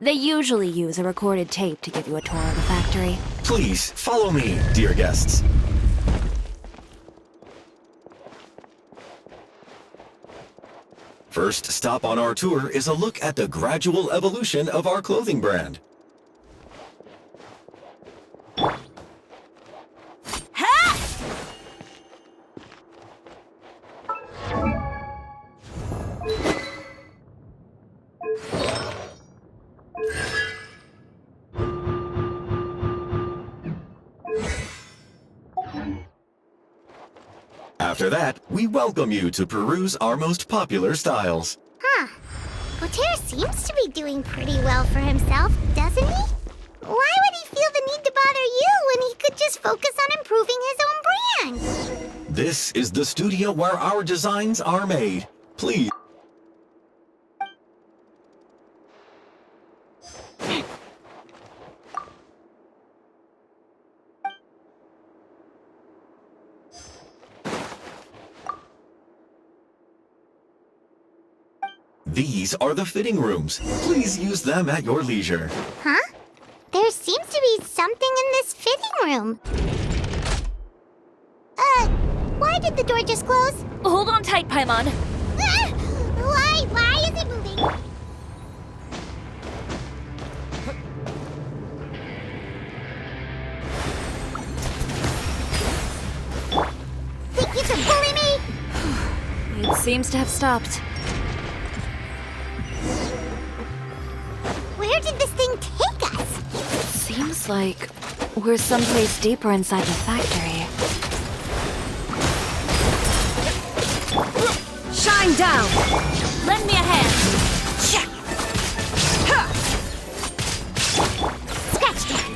They usually use a recorded tape to give you a tour of the factory. Please, follow me, dear guests. First stop on our tour is a look at the gradual evolution of our clothing brand. After that, we welcome you to peruse our most popular styles. Huh. Potere seems to be doing pretty well for himself, doesn't he? Why would he feel the need to bother you when he could just focus on improving his own brand? This is the studio where our designs are made. Please. These are the fitting rooms. Please use them at your leisure. Huh? There seems to be something in this fitting room. Why did the door just close? Hold on tight, Paimon. Why is it moving? Think you can bully me? It seems to have stopped. Where did this thing take us? Seems like we're someplace deeper inside the factory. Shine down! Lend me a hand! Scratch that!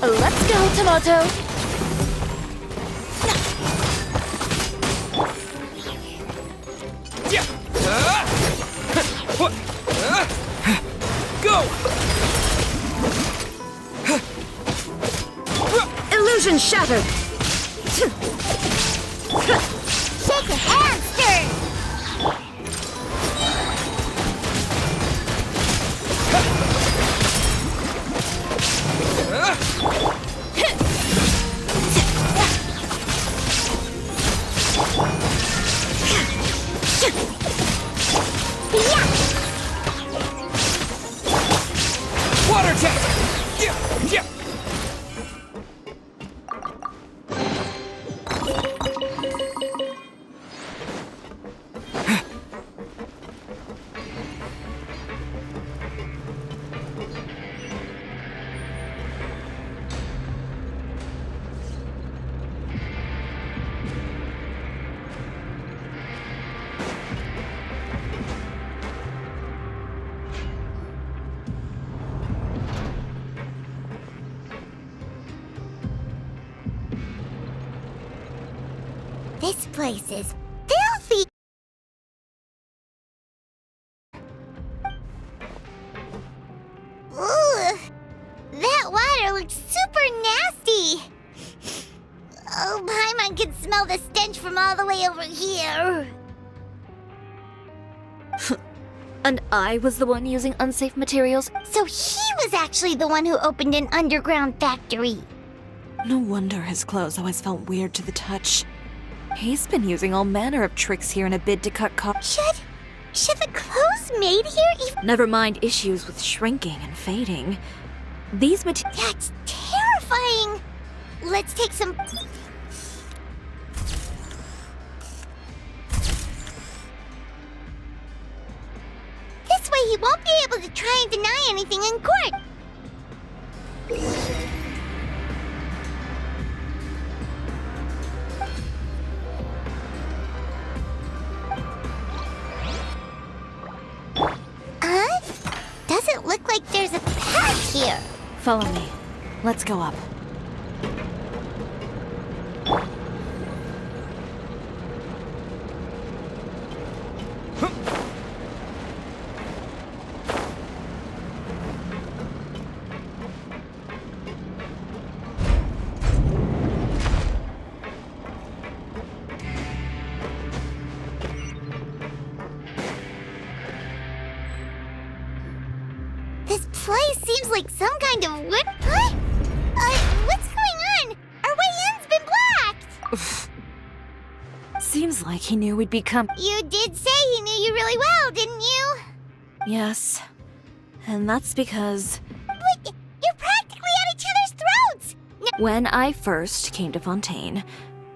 Let's go, Tomato! Go! Illusion shattered! Shake your hands, sir! Water attack! Yeah, yeah. This place is filthy! Ooh, that water looks super nasty! Oh, Paimon can smell the stench from all the way over here. And I was the one using unsafe materials? So he was actually the one who opened an underground factory. No wonder his clothes always felt weird to the touch. He's been using all manner of tricks here in a bid to cut costs. Should the clothes made here even— Never mind issues with shrinking and fading. These materials— That's terrifying! Let's take some— This way he won't be able to try and deny anything in court! Doesn't look like there's a path here. Follow me. Let's go up. This place seems like some kind of wood— Huh? What's going on? Our way in's been blocked! Seems like he knew we'd be You did say he knew you really well, didn't you? Yes. And that's because But you're practically at each other's throats! when I first came to Fontaine,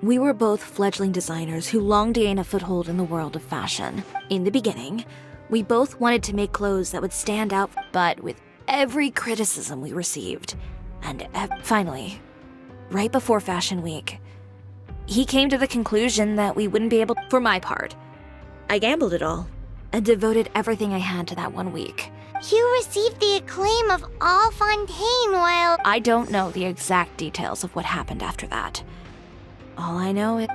we were both fledgling designers who longed to gain a foothold in the world of fashion. In the beginning, we both wanted to make clothes that would stand out, but with every criticism we received, and finally, right before Fashion Week, he came to the conclusion that we wouldn't be able— For my part, I gambled it all and devoted everything I had to that 1 week. You received the acclaim of all Fontaine while— I don't know the exact details of what happened after that. All I know is—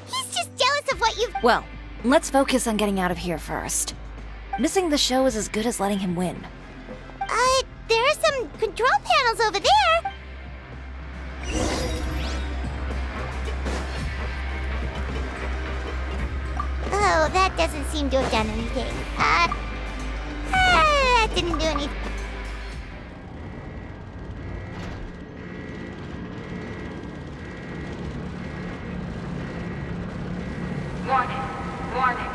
He's just jealous of what you've— Well, let's focus on getting out of here first. Missing the show is as good as letting him win. There are some control panels over there! Oh, that doesn't seem to have done anything. That didn't do anything. Warning. Warning.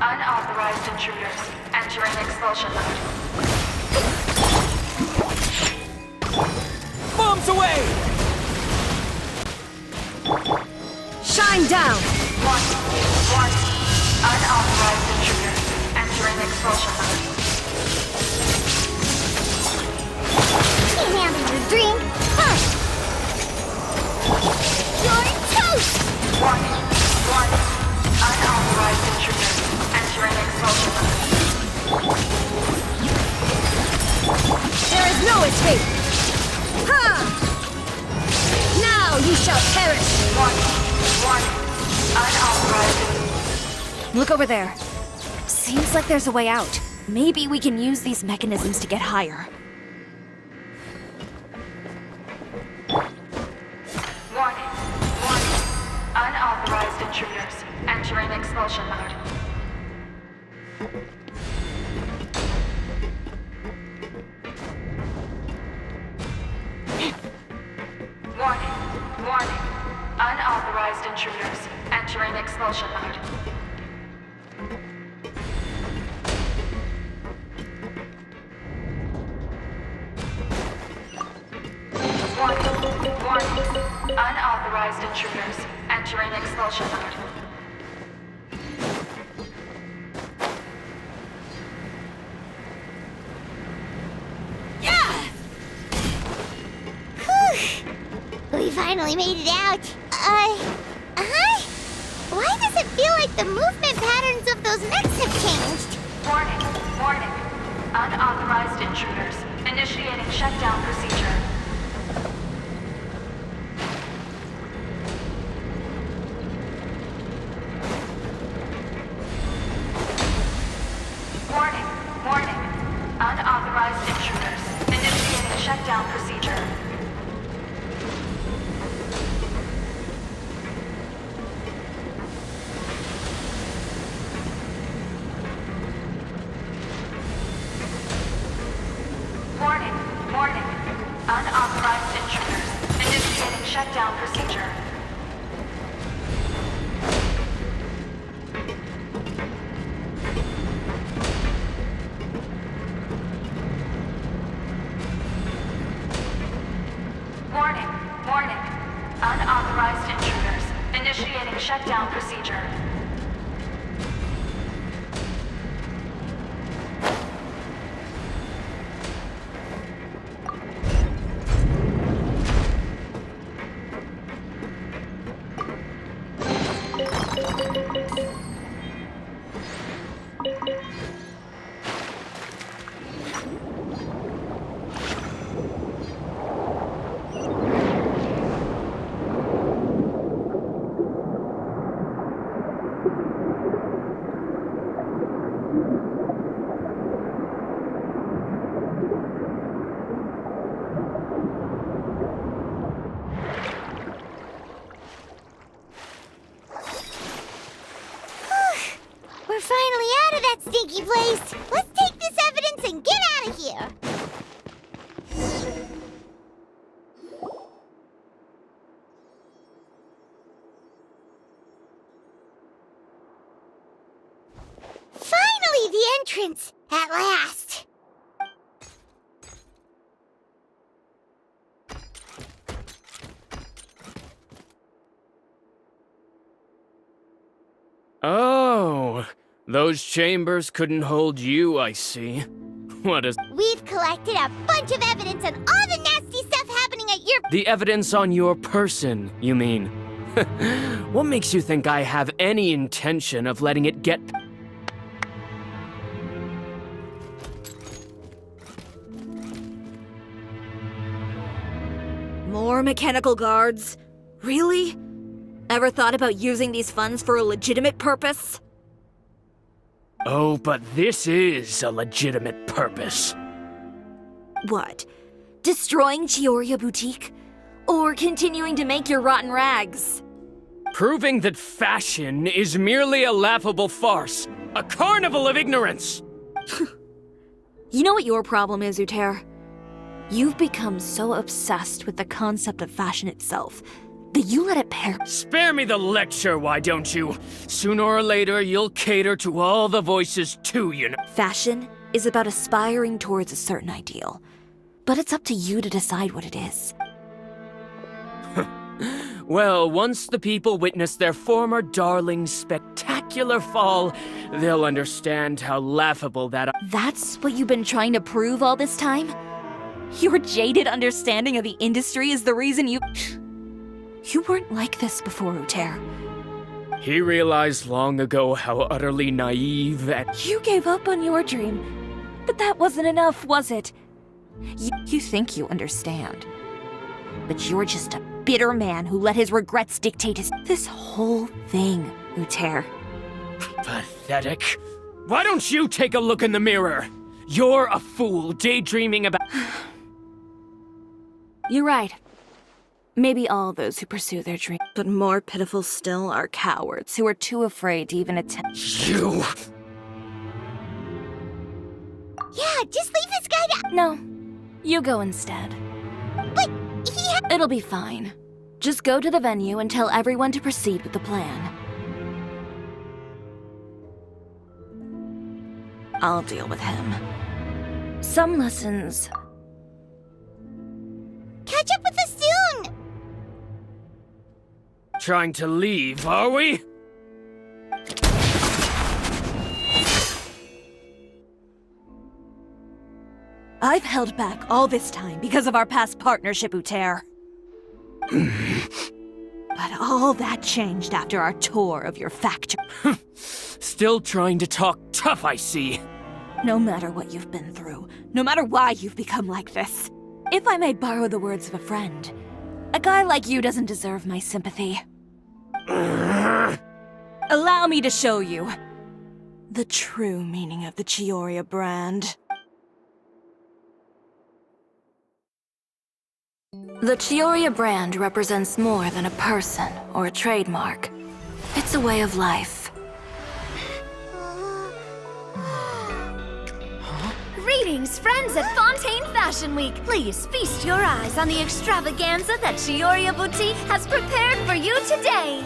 Unauthorized intruders entering expulsion mode. Bombs away! Shine down! Warning. Warning. Unauthorized intruders entering expulsion mode. Can't handle your drink! Huh! You're toast! Warning. Warning. Unauthorized intruders entering expulsion mode. There is no escape! Ha! shall perish! Warning. Unauthorized. Look over there. Seems like there's a way out. Maybe we can use these mechanisms to get higher. Warning. Unauthorized intruders. Entering expulsion mode. Warning. Unauthorized intruders. Entering expulsion mode. Warning. Unauthorized intruders. Entering expulsion mode. We finally made it out. Why does it feel like the movement patterns of those mechs have changed? Warning. Unauthorized intruders. Initiating shutdown procedure. Warning. Unauthorized intruders. Initiating shutdown procedure. Warning. Unauthorized intruders. Initiating shutdown procedure. Warning. Unauthorized intruders. Initiating shutdown procedure. We're finally out of that stinky place. Let's take this evidence and get out of here. Finally, the entrance! At last! Oh, those chambers couldn't hold you, I see. What is... We've collected a bunch of evidence on all the nasty stuff happening at your... The evidence on your person, you mean? What makes you think I have any intention of letting it get... More mechanical guards? Really? Ever thought about using these funds for a legitimate purpose? Oh, but this is a legitimate purpose. What? Destroying Chioria Boutique? Or continuing to make your rotten rags? Proving that fashion is merely a laughable farce. A carnival of ignorance! You know what your problem is, Uter? You've become so obsessed with the concept of fashion itself that you let it perish. Spare me the lecture, why don't you? Sooner or later, you'll cater to all the voices too, you know. Fashion is about aspiring towards a certain ideal, but it's up to you to decide what it is. Well, once the people witness their former darling's spectacular fall, they'll understand how laughable that... That's what you've been trying to prove all this time? Your jaded understanding of the industry is the reason you... You weren't like this before, Uter. He realized long ago how utterly naive and... You gave up on your dream, but that wasn't enough, was it? You think you understand, but you're just a bitter man who let his regrets dictate his— This whole thing, Uter. Pathetic. Why don't you take a look in the mirror? You're a fool daydreaming about— You're right. Maybe all those who pursue their dream, but more pitiful still are cowards who are too afraid to even attempt— You! Yeah, just leave this guy to— No. You go instead. But It'll be fine. Just go to the venue and tell everyone to proceed with the plan. I'll deal with him. Some lessons. Catch up with us soon! Trying to leave, are we? I've held back all this time because of our past partnership, Uter. But all that changed after our tour of your factory. Still trying to talk tough, I see. No matter what you've been through, no matter why you've become like this, if I may borrow the words of a friend, a guy like you doesn't deserve my sympathy. Allow me to show you the true meaning of the Tioria brand. The Tioria brand represents more than a person or a trademark. It's a way of life. Greetings, friends at Fontaine Fashion Week. Please feast your eyes on the extravaganza that Tioria Boutique has prepared for you today.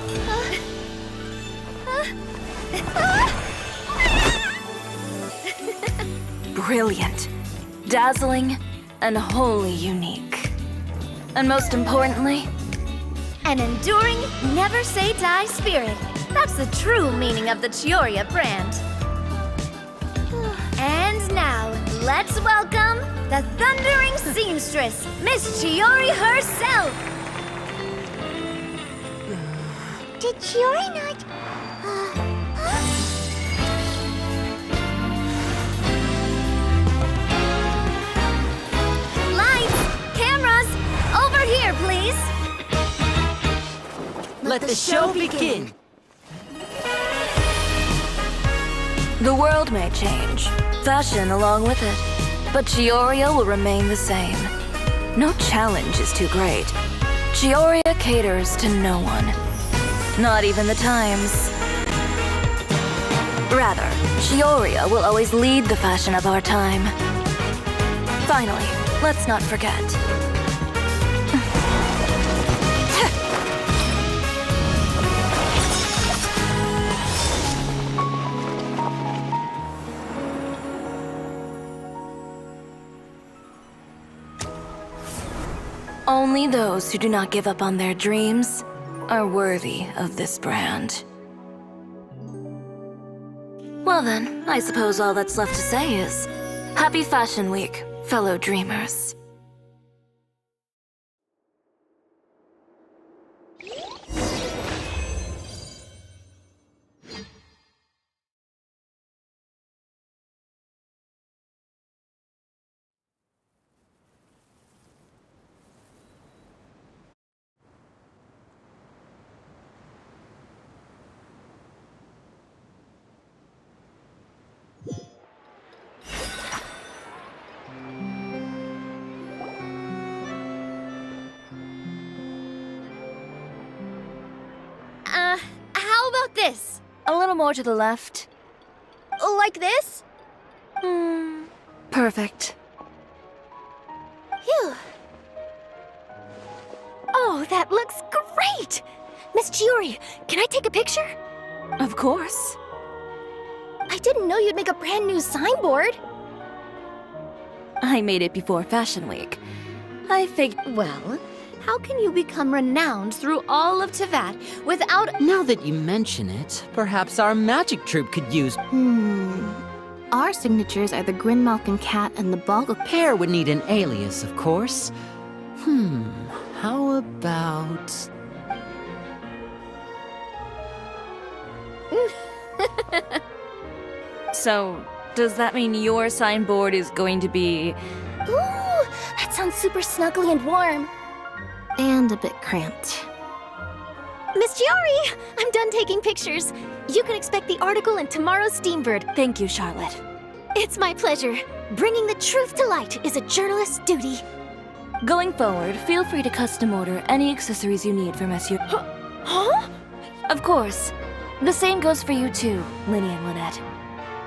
Brilliant, dazzling, and wholly unique. And most importantly, An enduring, never-say-die spirit. That's the true meaning of the Tioria brand. And now, let's welcome the thundering seamstress, Miss Tiori herself! Did Tiori not... Lights! Cameras! Over here, please! Let the show begin! the world may change, fashion along with it, but Chioria will remain the same. No challenge is too great. Chioria caters to no one, not even the times. Rather, Chioria will always lead the fashion of our time. Finally, let's not forget. Only those who do not give up on their dreams are worthy of this brand. Well then, I suppose all that's left to say is, Happy Fashion Week, fellow dreamers. How about this? A little more to the left. Like this? Perfect. Phew. Oh, that looks great! Miss Chiori, can I take a picture? Of course. I didn't know you'd make a brand new signboard. I made it before Fashion Week. I figured... Well, how can you become renowned through all of Tevat without... Now that you mention it, perhaps our magic troupe could use... Our signatures are the Grinmalkin cat and the Boggle... Pear would need an alias, of course. How about... So, does that mean your signboard is going to be... Ooh, that sounds super snuggly and warm. and a bit cramped. Miss Tиори, I'm done taking pictures. You can expect the article in tomorrow's Steambird. Thank you, Charlotte. It's my pleasure. Bringing the truth to light is a journalist's duty. Going forward, feel free to custom order any accessories you need for Monsieur. Huh? Of course. The same goes for you too, Linny and Lynette.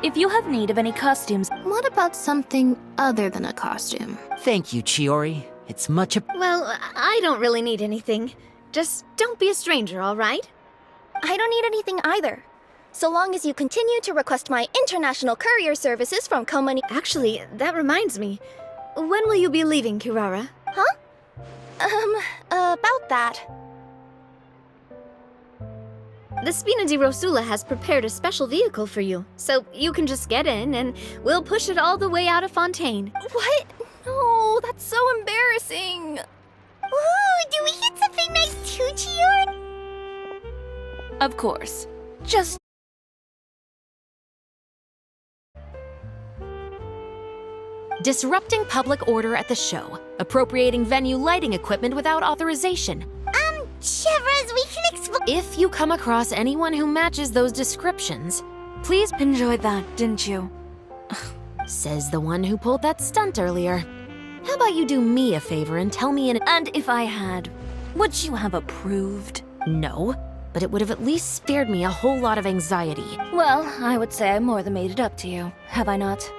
If you have need of any costumes... What about something other than a costume? Thank you, Tиори. It's much Well, I don't really need anything. Just don't be a stranger, all right? I don't need anything either. So long as you continue to request my international courier services from company... Actually, that reminds me. When will you be leaving, Kirara? Huh? About that. The Spina di Rosula has prepared a special vehicle for you, so you can just get in and we'll push it all the way out of Fontaine. What? No, that's so embarrassing. Ooh, do we get something nice too, Tиори? Of course. Just... Disrupting public order at the show. Appropriating venue lighting equipment without authorization. Chevras, we can explore. If you come across anyone who matches those descriptions, please enjoyed that, didn't you? Says the one who pulled that stunt earlier. How about you do me a favor and tell me And if I had, would you have approved? No, but it would have at least spared me a whole lot of anxiety. Well, I would say I more than made it up to you, have I not?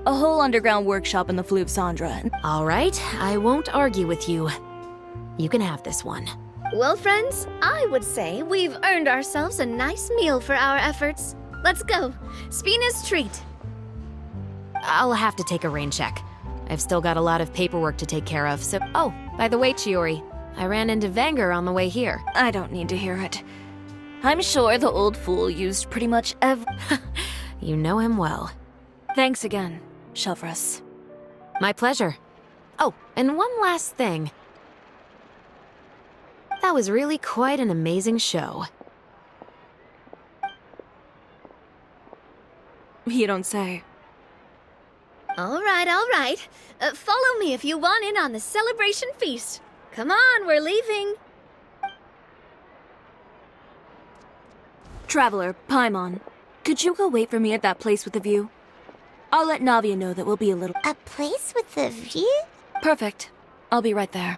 A whole underground workshop in the Fleuve Sandra. All right, I won't argue with you. You can have this one. Well, friends, I would say we've earned ourselves a nice meal for our efforts. Let's go. Spina's treat. I'll have to take a rain check. I've still got a lot of paperwork to take care of, so... Oh, by the way, Tиори, I ran into Vanger on the way here. I don't need to hear it. I'm sure the old fool used pretty much You know him well. Thanks again, Chevras. My pleasure. Oh, and one last thing. That was really quite an amazing show. You don't say. All right. Follow me if you want in on the celebration feast. Come on, we're leaving. Traveler, Paimon, could you go wait for me at that place with the view? I'll let Navia know that we'll be a little... A place with a view? Perfect. I'll be right there.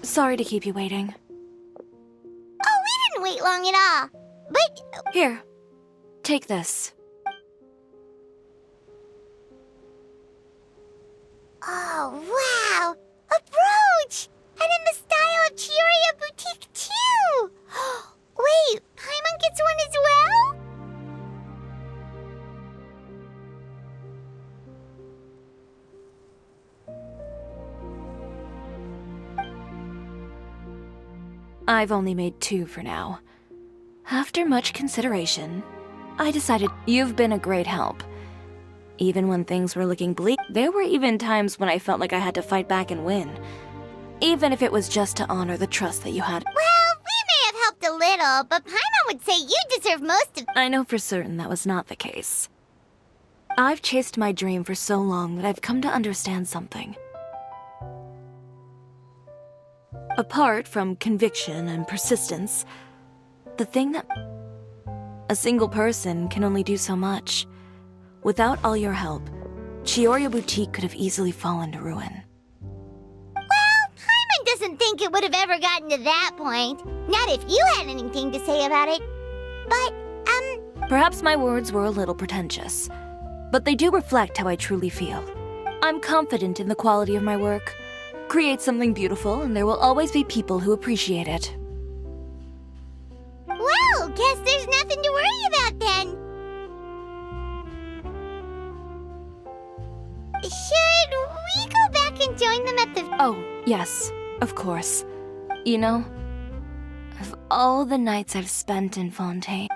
Sorry to keep you waiting. Oh, we didn't wait long at all. But... Here, take this. Oh, wow! A brooch! And in the style of Tioria Boutique, too! Wait, Paimon gets one as well? I've only made 2 for now. After much consideration, I decided you've been a great help. Even when things were looking bleak, there were even times when I felt like I had to fight back and win. Even if it was just to honor the trust that you had. Well, we may have helped a little, but Paimon would say you deserve most of... I know for certain that was not the case. I've chased my dream for so long that I've come to understand something. Apart from conviction and persistence, the thing that... A single person can only do so much. Without all your help, Tioria Boutique could have easily fallen to ruin. Well, Paimon doesn't think it would have ever gotten to that point. Not if you had anything to say about it. But, Perhaps my words were a little pretentious, but they do reflect how I truly feel. I'm confident in the quality of my work. Create something beautiful, and there will always be people who appreciate it. Well, guess there's nothing to worry about then. Should we go join them at the... Oh, yes, of course. You know, of all the nights I've spent in Fontaine,